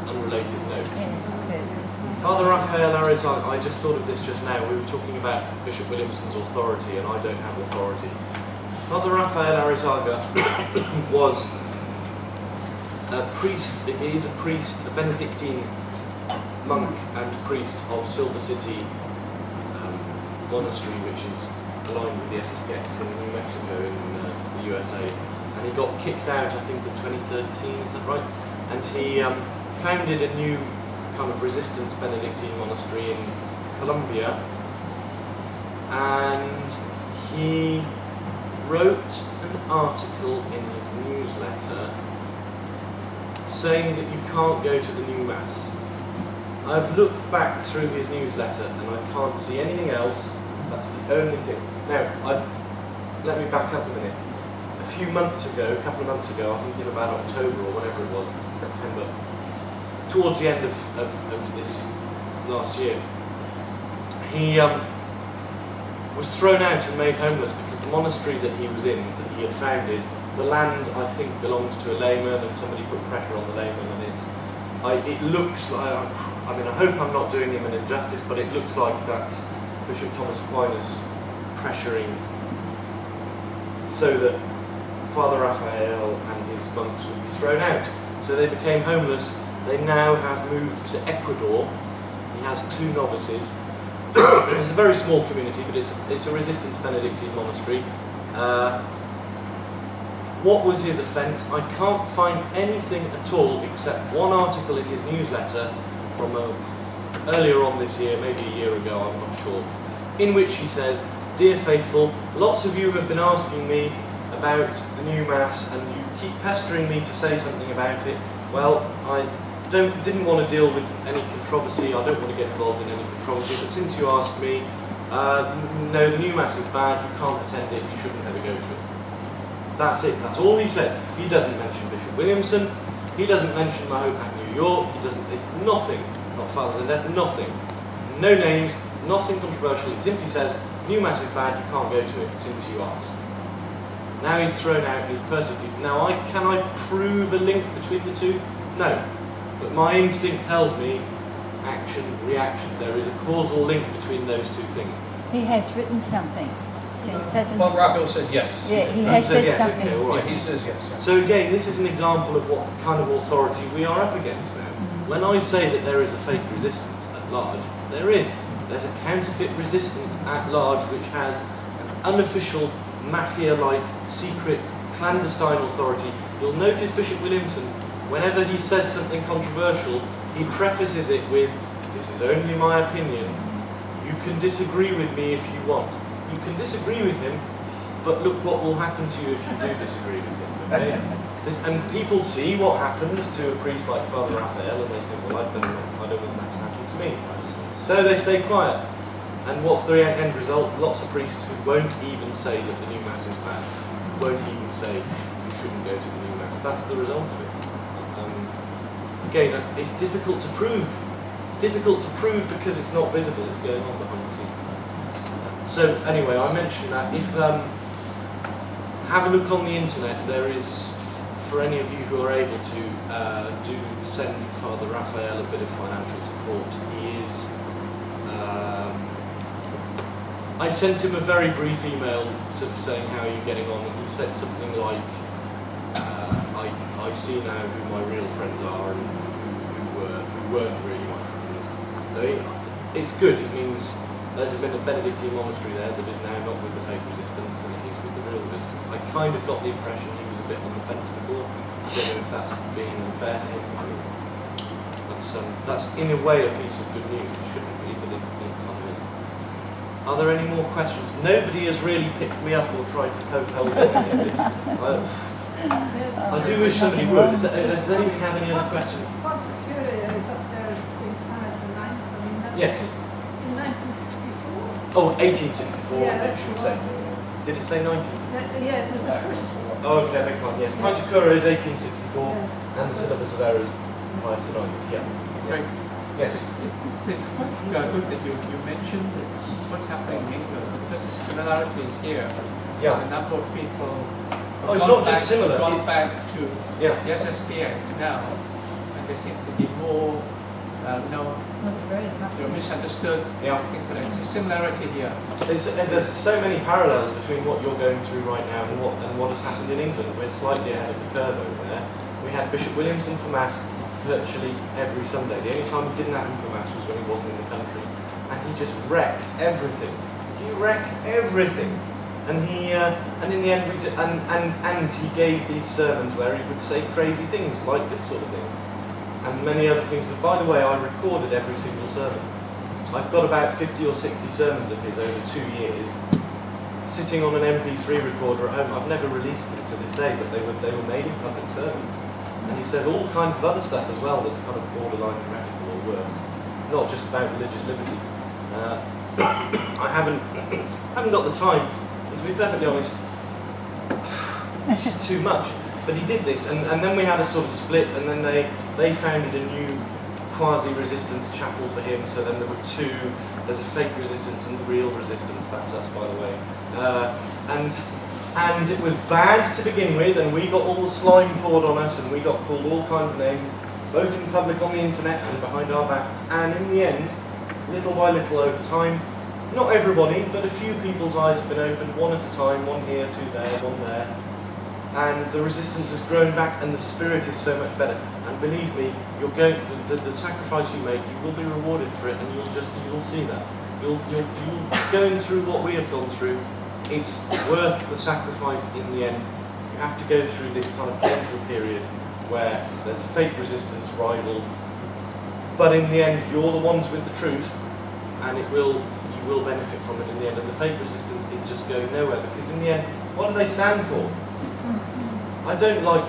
unrelated note. Father Raphael Arizaga, I just thought of this just now. We were talking about Bishop Williamson's authority, and I don't have authority. Father Raphael Arizaga was a priest, he is a priest, a Benedictine monk and priest of Silver City Monastery, which is aligned with the SSPX in New Mexico in the USA. And he got kicked out, I think, in 2013, is that right? And he founded a new kind of resistance Benedictine monastery in Colombia. And he wrote an article in his newsletter saying that you can't go to the new Mass. I've looked back through his newsletter and I can't see anything else. That's the only thing. Now, let me back up a minute. A couple of months ago, I think in about October or whatever it was, September, towards the end of this last year, he was thrown out and made homeless because the monastery that he was in, that he had founded, the land I think belongs to a layman, and somebody put pressure on the layman, and it looks like, I mean, I hope I'm not doing him an injustice, but it looks like that's Bishop Thomas Aquinas pressuring so that Father Raphael and his monks would be thrown out. So they became homeless. They now have moved to Ecuador. He has 2 novices. It's a very small community, but it's a resistance Benedictine monastery. What was his offence? I can't find anything at all except one article in his newsletter from earlier on this year, maybe a year ago, I'm not sure, in which he says, "Dear faithful, lots of you have been asking me about the new Mass and you keep pestering me to say something about it. Well, I didn't want to deal with any controversy, I don't want to get involved in any controversy, but since you asked me, no, the new Mass is bad, you can't attend it, you shouldn't ever go to it." That's it, that's all he says. He doesn't mention Bishop Williamson, he doesn't mention My Hope at New York, he doesn't, nothing, not Fathers in Death, nothing. No names, nothing controversial, he simply says, new Mass is bad, you can't go to it since you asked. Now he's thrown out, he's persecuted. Now, can I prove a link between the two? No. But my instinct tells me action, reaction. There is a causal link between those two things. He has written something since, hasn't Father Raphael said yes. Yeah, he has said yes, something. okay, all right. Yeah, he says yes. Yeah. So again, this is an example of what kind of authority we are up against now. When I say that there is a fake resistance at large, there is. There's a counterfeit resistance at large which has an unofficial, mafia-like, secret, clandestine authority. You'll notice Bishop Williamson, whenever he says something controversial, he prefaces it with, "This is only my opinion. You can disagree with me if you want." You can disagree with him, but look what will happen to you if you do disagree with him. Okay? And people see what happens to a priest like Father Raphael, and they think, well, I don't want that to happen to me. So they stay quiet. And what's the end result? Lots of priests who won't even say that the new Mass is bad, won't even say you shouldn't go to the new Mass. That's the result of it. Again, it's difficult to prove. It's difficult to prove because it's not visible, it's going on behind the scenes. So anyway, I mentioned that. If have a look on the internet, there is, for any of you who are able to, do send Father Raphael a bit of financial support. He is, I sent him a very brief email sort of saying how are you getting on, and he said something like, I see now who my real friends are and who weren't really my friends. So it's good, it means there's been a Benedictine monastery there that is now not with the fake resistance and it is with the real resistance. I kind of got the impression he was a bit on the fence before. I don't know if that's being unfair to him. I mean, that's in a way a piece of good news. It shouldn't be, but it kind of is. Are there any more questions? Nobody has really picked me up or tried to poke holes in any of this. I do wish somebody would. Does anybody have any other questions? Is up there in Paris the 9th. I mean, that Yes. In 1964. Oh, 1864, Yeah, maybe that's should the say. one. Did it say 1964? Yeah, it was the first. Oh, okay, beg pardon, yes. Panchakura is 1864, Yeah. and the syllabus of error is Pius IX. Yeah. Right. Yes. It's quite good that you mentioned what's happening in England, because the similarities here. Yeah. A number of people Oh, it's not just similar. gone back to Yeah. the SSPX now, and they seem to be more, they're misunderstood, Yeah. things like that. There's a similarity here. There's so many parallels between what you're going through right now and what has happened in England. We're slightly ahead of the curve over there. We had Bishop Williamson for Mass virtually every Sunday. The only time we didn't have him for Mass was when he wasn't in the country. And he just wrecked everything. He wrecked everything. And he, and in the end, and he gave these sermons where he would say crazy things like this sort of thing. And many other things. But by the way, I recorded every single sermon. I've got about 50 or 60 sermons of his over 2 years, sitting on an MP3 recorder at home. I've never released them to this day, but they were made in public sermons. And he says all kinds of other stuff as well that's kind of borderline heretical or worse. It's not just about religious liberty. I haven't got the time. And to be perfectly honest, it's just too much. But he did this, and then we had a sort of split, and then they founded a new quasi-resistant chapel for him, so then there were two. There's a fake resistance and the real resistance, that's us by the way. And it was bad to begin with, and we got all the slime poured on us, and we got called all kinds of names, both in public on the internet and behind our backs. And in the end, little by little over time, not everybody, but a few people's eyes have been opened, one at a time, one here, two there, one there. And the resistance has grown back, and the spirit is so much better. And believe me, you're going the sacrifice you make, you will be rewarded for it, and you'll see that. You'll going through what we have gone through. It's worth the sacrifice in the end. You have to go through this kind of painful period where there's a fake resistance rival, but in the end, you're the ones with the truth, and you will benefit from it in the end. And the fake resistance is just going nowhere, because in the end, what do they stand for? I don't like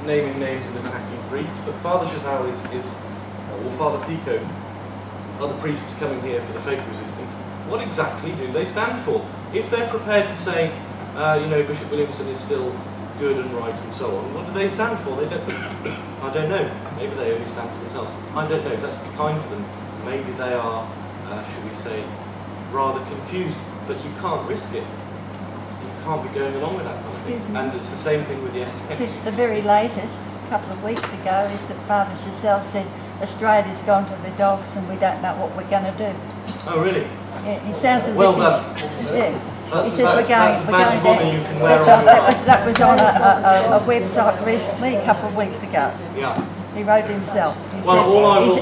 naming names and attacking priests, but Father Chazal or Father Pico are the priests coming here for the fake resistance. What exactly do they stand for? If they're prepared to say, Bishop Williamson is still good and right and so on, what do they stand for? They don't. I don't know. Maybe they only stand for themselves. I don't know. Let's be kind to them. Maybe they are, should we say, rather confused. But you can't risk it. You can't be going along with that kind of thing. And it's the same thing with the STX. The very latest, a couple of weeks ago, is that Father Chazal said Australia's gone to the dogs and we don't know what we're going to do. Oh, really? Yeah, he sounds as well if done. Yeah. That's, he said that's, we're going that's a badge of honour you can wear on that was on a website recently, a couple of weeks ago. Yeah. He wrote himself.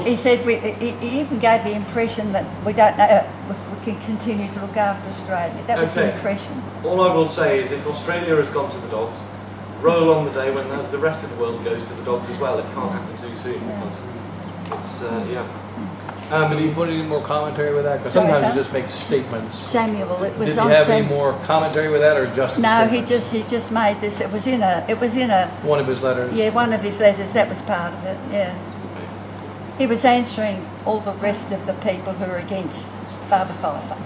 He said he even gave the impression that we don't know if we can continue to look after Australia. That was the impression. All I will say is if Australia has gone to the dogs, roll on the day when the rest of the world goes to the dogs as well. It can't happen too soon because it's, Did he put any more commentary with that? Because sometimes he just makes statements. Samuel, it was Did on. Did he have any more commentary with that, or just? No, he just made this. It was in a. One of his letters. Yeah, one of his letters. That was part of it. Yeah. He was answering all the rest of the people who are against Father Pfeiffer.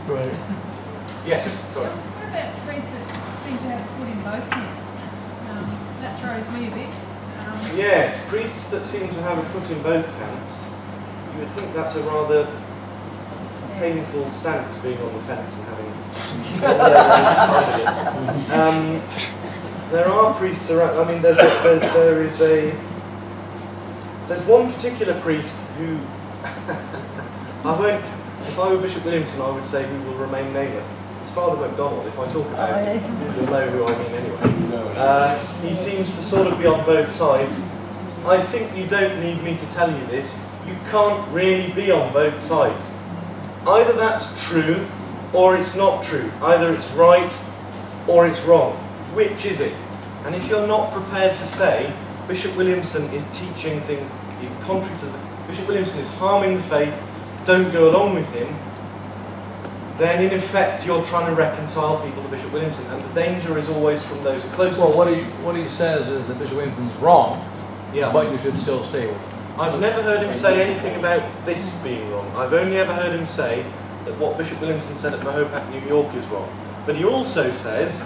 Right. Yes. Sorry. What about priests that seem to have a foot in both camps? That throws me a bit. Yes, priests that seem to have a foot in both camps. You would think that's a rather painful stance, being on the fence and having decided it. There are priests around. I mean, there's one particular priest who I won't. If I were Bishop Williamson, I would say who will remain nameless. It's Father MacDonald. If I talk about it, you'll know who I mean anyway. He seems to sort of be on both sides. I think you don't need me to tell you this. You can't really be on both sides. Either that's true or it's not true. Either it's right or it's wrong. Which is it? And if you're not prepared to say Bishop Williamson is teaching things contrary to Bishop Williamson is harming the faith, don't go along with him, then in effect you're trying to reconcile people to Bishop Williamson, and the danger is always from those closest. Well, what he says is that Bishop Williamson's wrong, but you should still stay with him. I've never heard him say anything about this being wrong. I've only ever heard him say that what Bishop Williamson said at Mahopac, New York is wrong. But he also says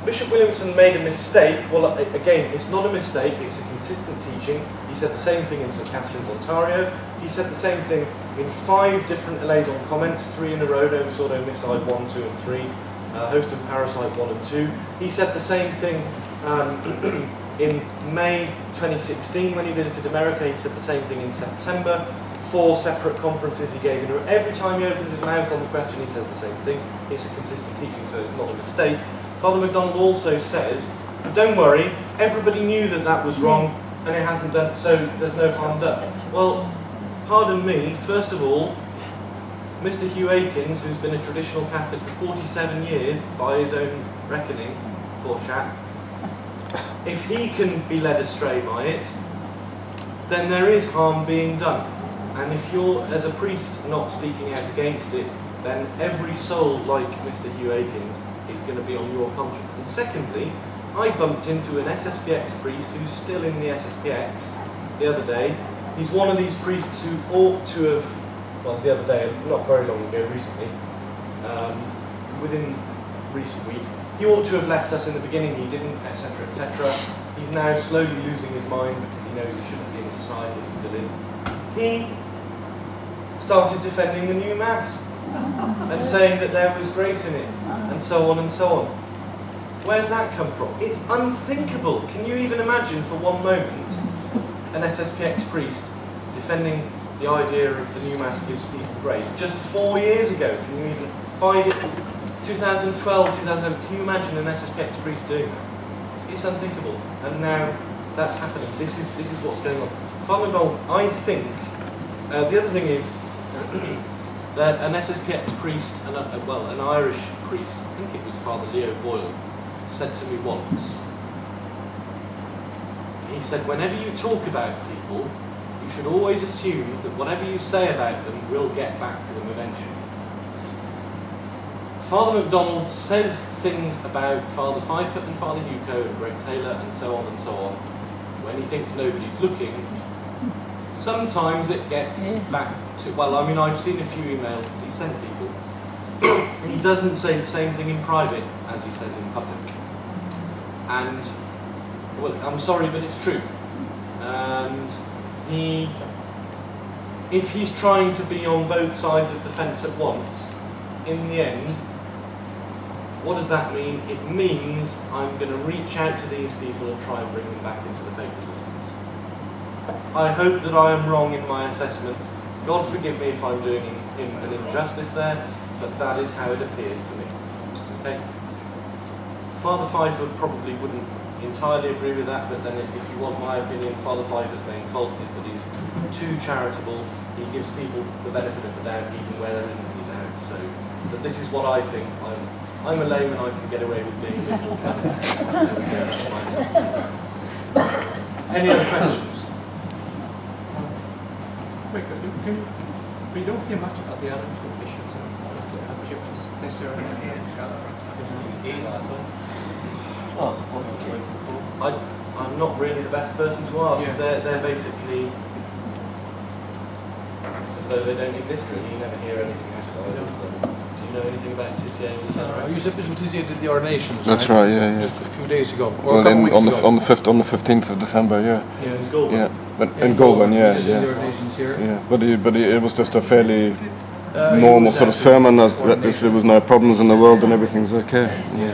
Bishop Williamson made a mistake. Well, again, it's not a mistake, it's a consistent teaching. He said the same thing in St. Catherine's, Ontario. He said the same thing in 5 different liaison comments, 3 in a row, Novus Ordo Misside 1, 2 and 3, Host and Parasite 1 and 2. He said the same thing in May 2016 when he visited America. He said the same thing in September. 4 separate conferences he gave. Every time he opens his mouth on the question, he says the same thing. It's a consistent teaching, so it's not a mistake. Father MacDonald also says, don't worry, everybody knew that that was wrong, and it hasn't done, so there's no harm done. Well, pardon me, first of all, Mr. Hugh Akins, who's been a traditional Catholic for 47 years, by his own reckoning, poor chap, if he can be led astray by it, then there is harm being done. And if you're, as a priest, not speaking out against it, then every soul like Mr. Hugh Akins is going to be on your conscience. And secondly, I bumped into an SSPX priest who's still in the SSPX the other day. He's one of these priests who ought to have, well, the other day, not very long ago, recently, within recent weeks, he ought to have left us in the beginning, he didn't, etc., etc. he's now slowly losing his mind because he knows he shouldn't be in society, and he still is. He started defending the new Mass and saying that there was grace in it, and so on and so on. Where's that come from? It's unthinkable. Can you even imagine for one moment an SSPX priest defending the idea of the new Mass gives people grace? Just 4 years ago, can you even find it? 2012, 2011, can you imagine an SSPX priest doing that? It's unthinkable, and now that's happening. This is what's going on. Father McDonald, I think, the other thing is that an SSPX priest, an Irish priest, I think it was Father Leo Boyle, said to me once, he said, whenever you talk about people, you should always assume that whatever you say about them will get back to them eventually. Father McDonald says things about Father Fifer and Father Hugo and Greg Taylor and so on when he thinks nobody's looking. Sometimes it gets back to, well, I mean, I've seen a few emails that he sent people. He doesn't say the same thing in private as he says in public. And, well, I'm sorry, but it's true. And if he's trying to be on both sides of the fence at once, in the end, what does that mean? It means I'm going to reach out to these people and try and bring them back into the faith resistance. I hope that I am wrong in my assessment. God forgive me if I'm doing him an injustice there, but that is how it appears to me. Okay? Father Fifer probably wouldn't entirely agree with that, but then if you want my opinion, Father Fifer's main fault is that he's too charitable. He gives people the benefit of the doubt even where there isn't any doubt. So, but this is what I think. I'm a layman, I can get away with being a bit more passive. Any other questions? Wait, we don't hear much about the other two bishops, Bishop Tesser and I'm not really the best person to ask. Yeah. They're basically, it's as though they don't exist really. You never hear anything out of them. Do you know anything about Tissier? You said Bishop Tissier did the ordinations. That's right. Yeah. Just a few days ago, or well, a couple weeks ago. On the 15th of December. Yeah. In Goulburn. Yeah. But in Goulburn, yeah. The ordinations here. Yeah. But it was just a fairly normal sort of sermon. That if there was no problems in the world and everything's okay. Yeah.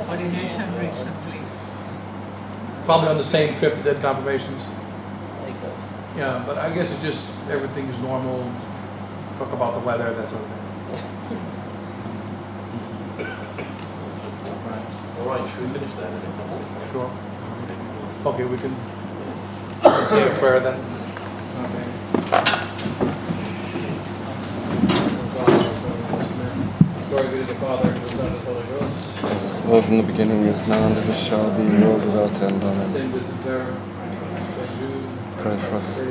Ordination recently. Probably on the same trip that did confirmations. Yeah, but I guess it's just everything is normal. Talk about the weather, that sort of thing. All right, should we finish there then? Sure. Okay, we can say a prayer then. Okay. Glory be to the Father, and to the Son, and to the Holy Ghost. Was in the beginning, is now, and ever shall be, world without end. Amen. Send with the terror. Pray for us. Pray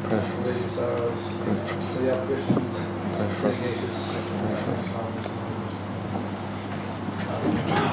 Pray for us. sorrows. Pray for us. For the Christians. Pray for us. Pray for us. Pray for us.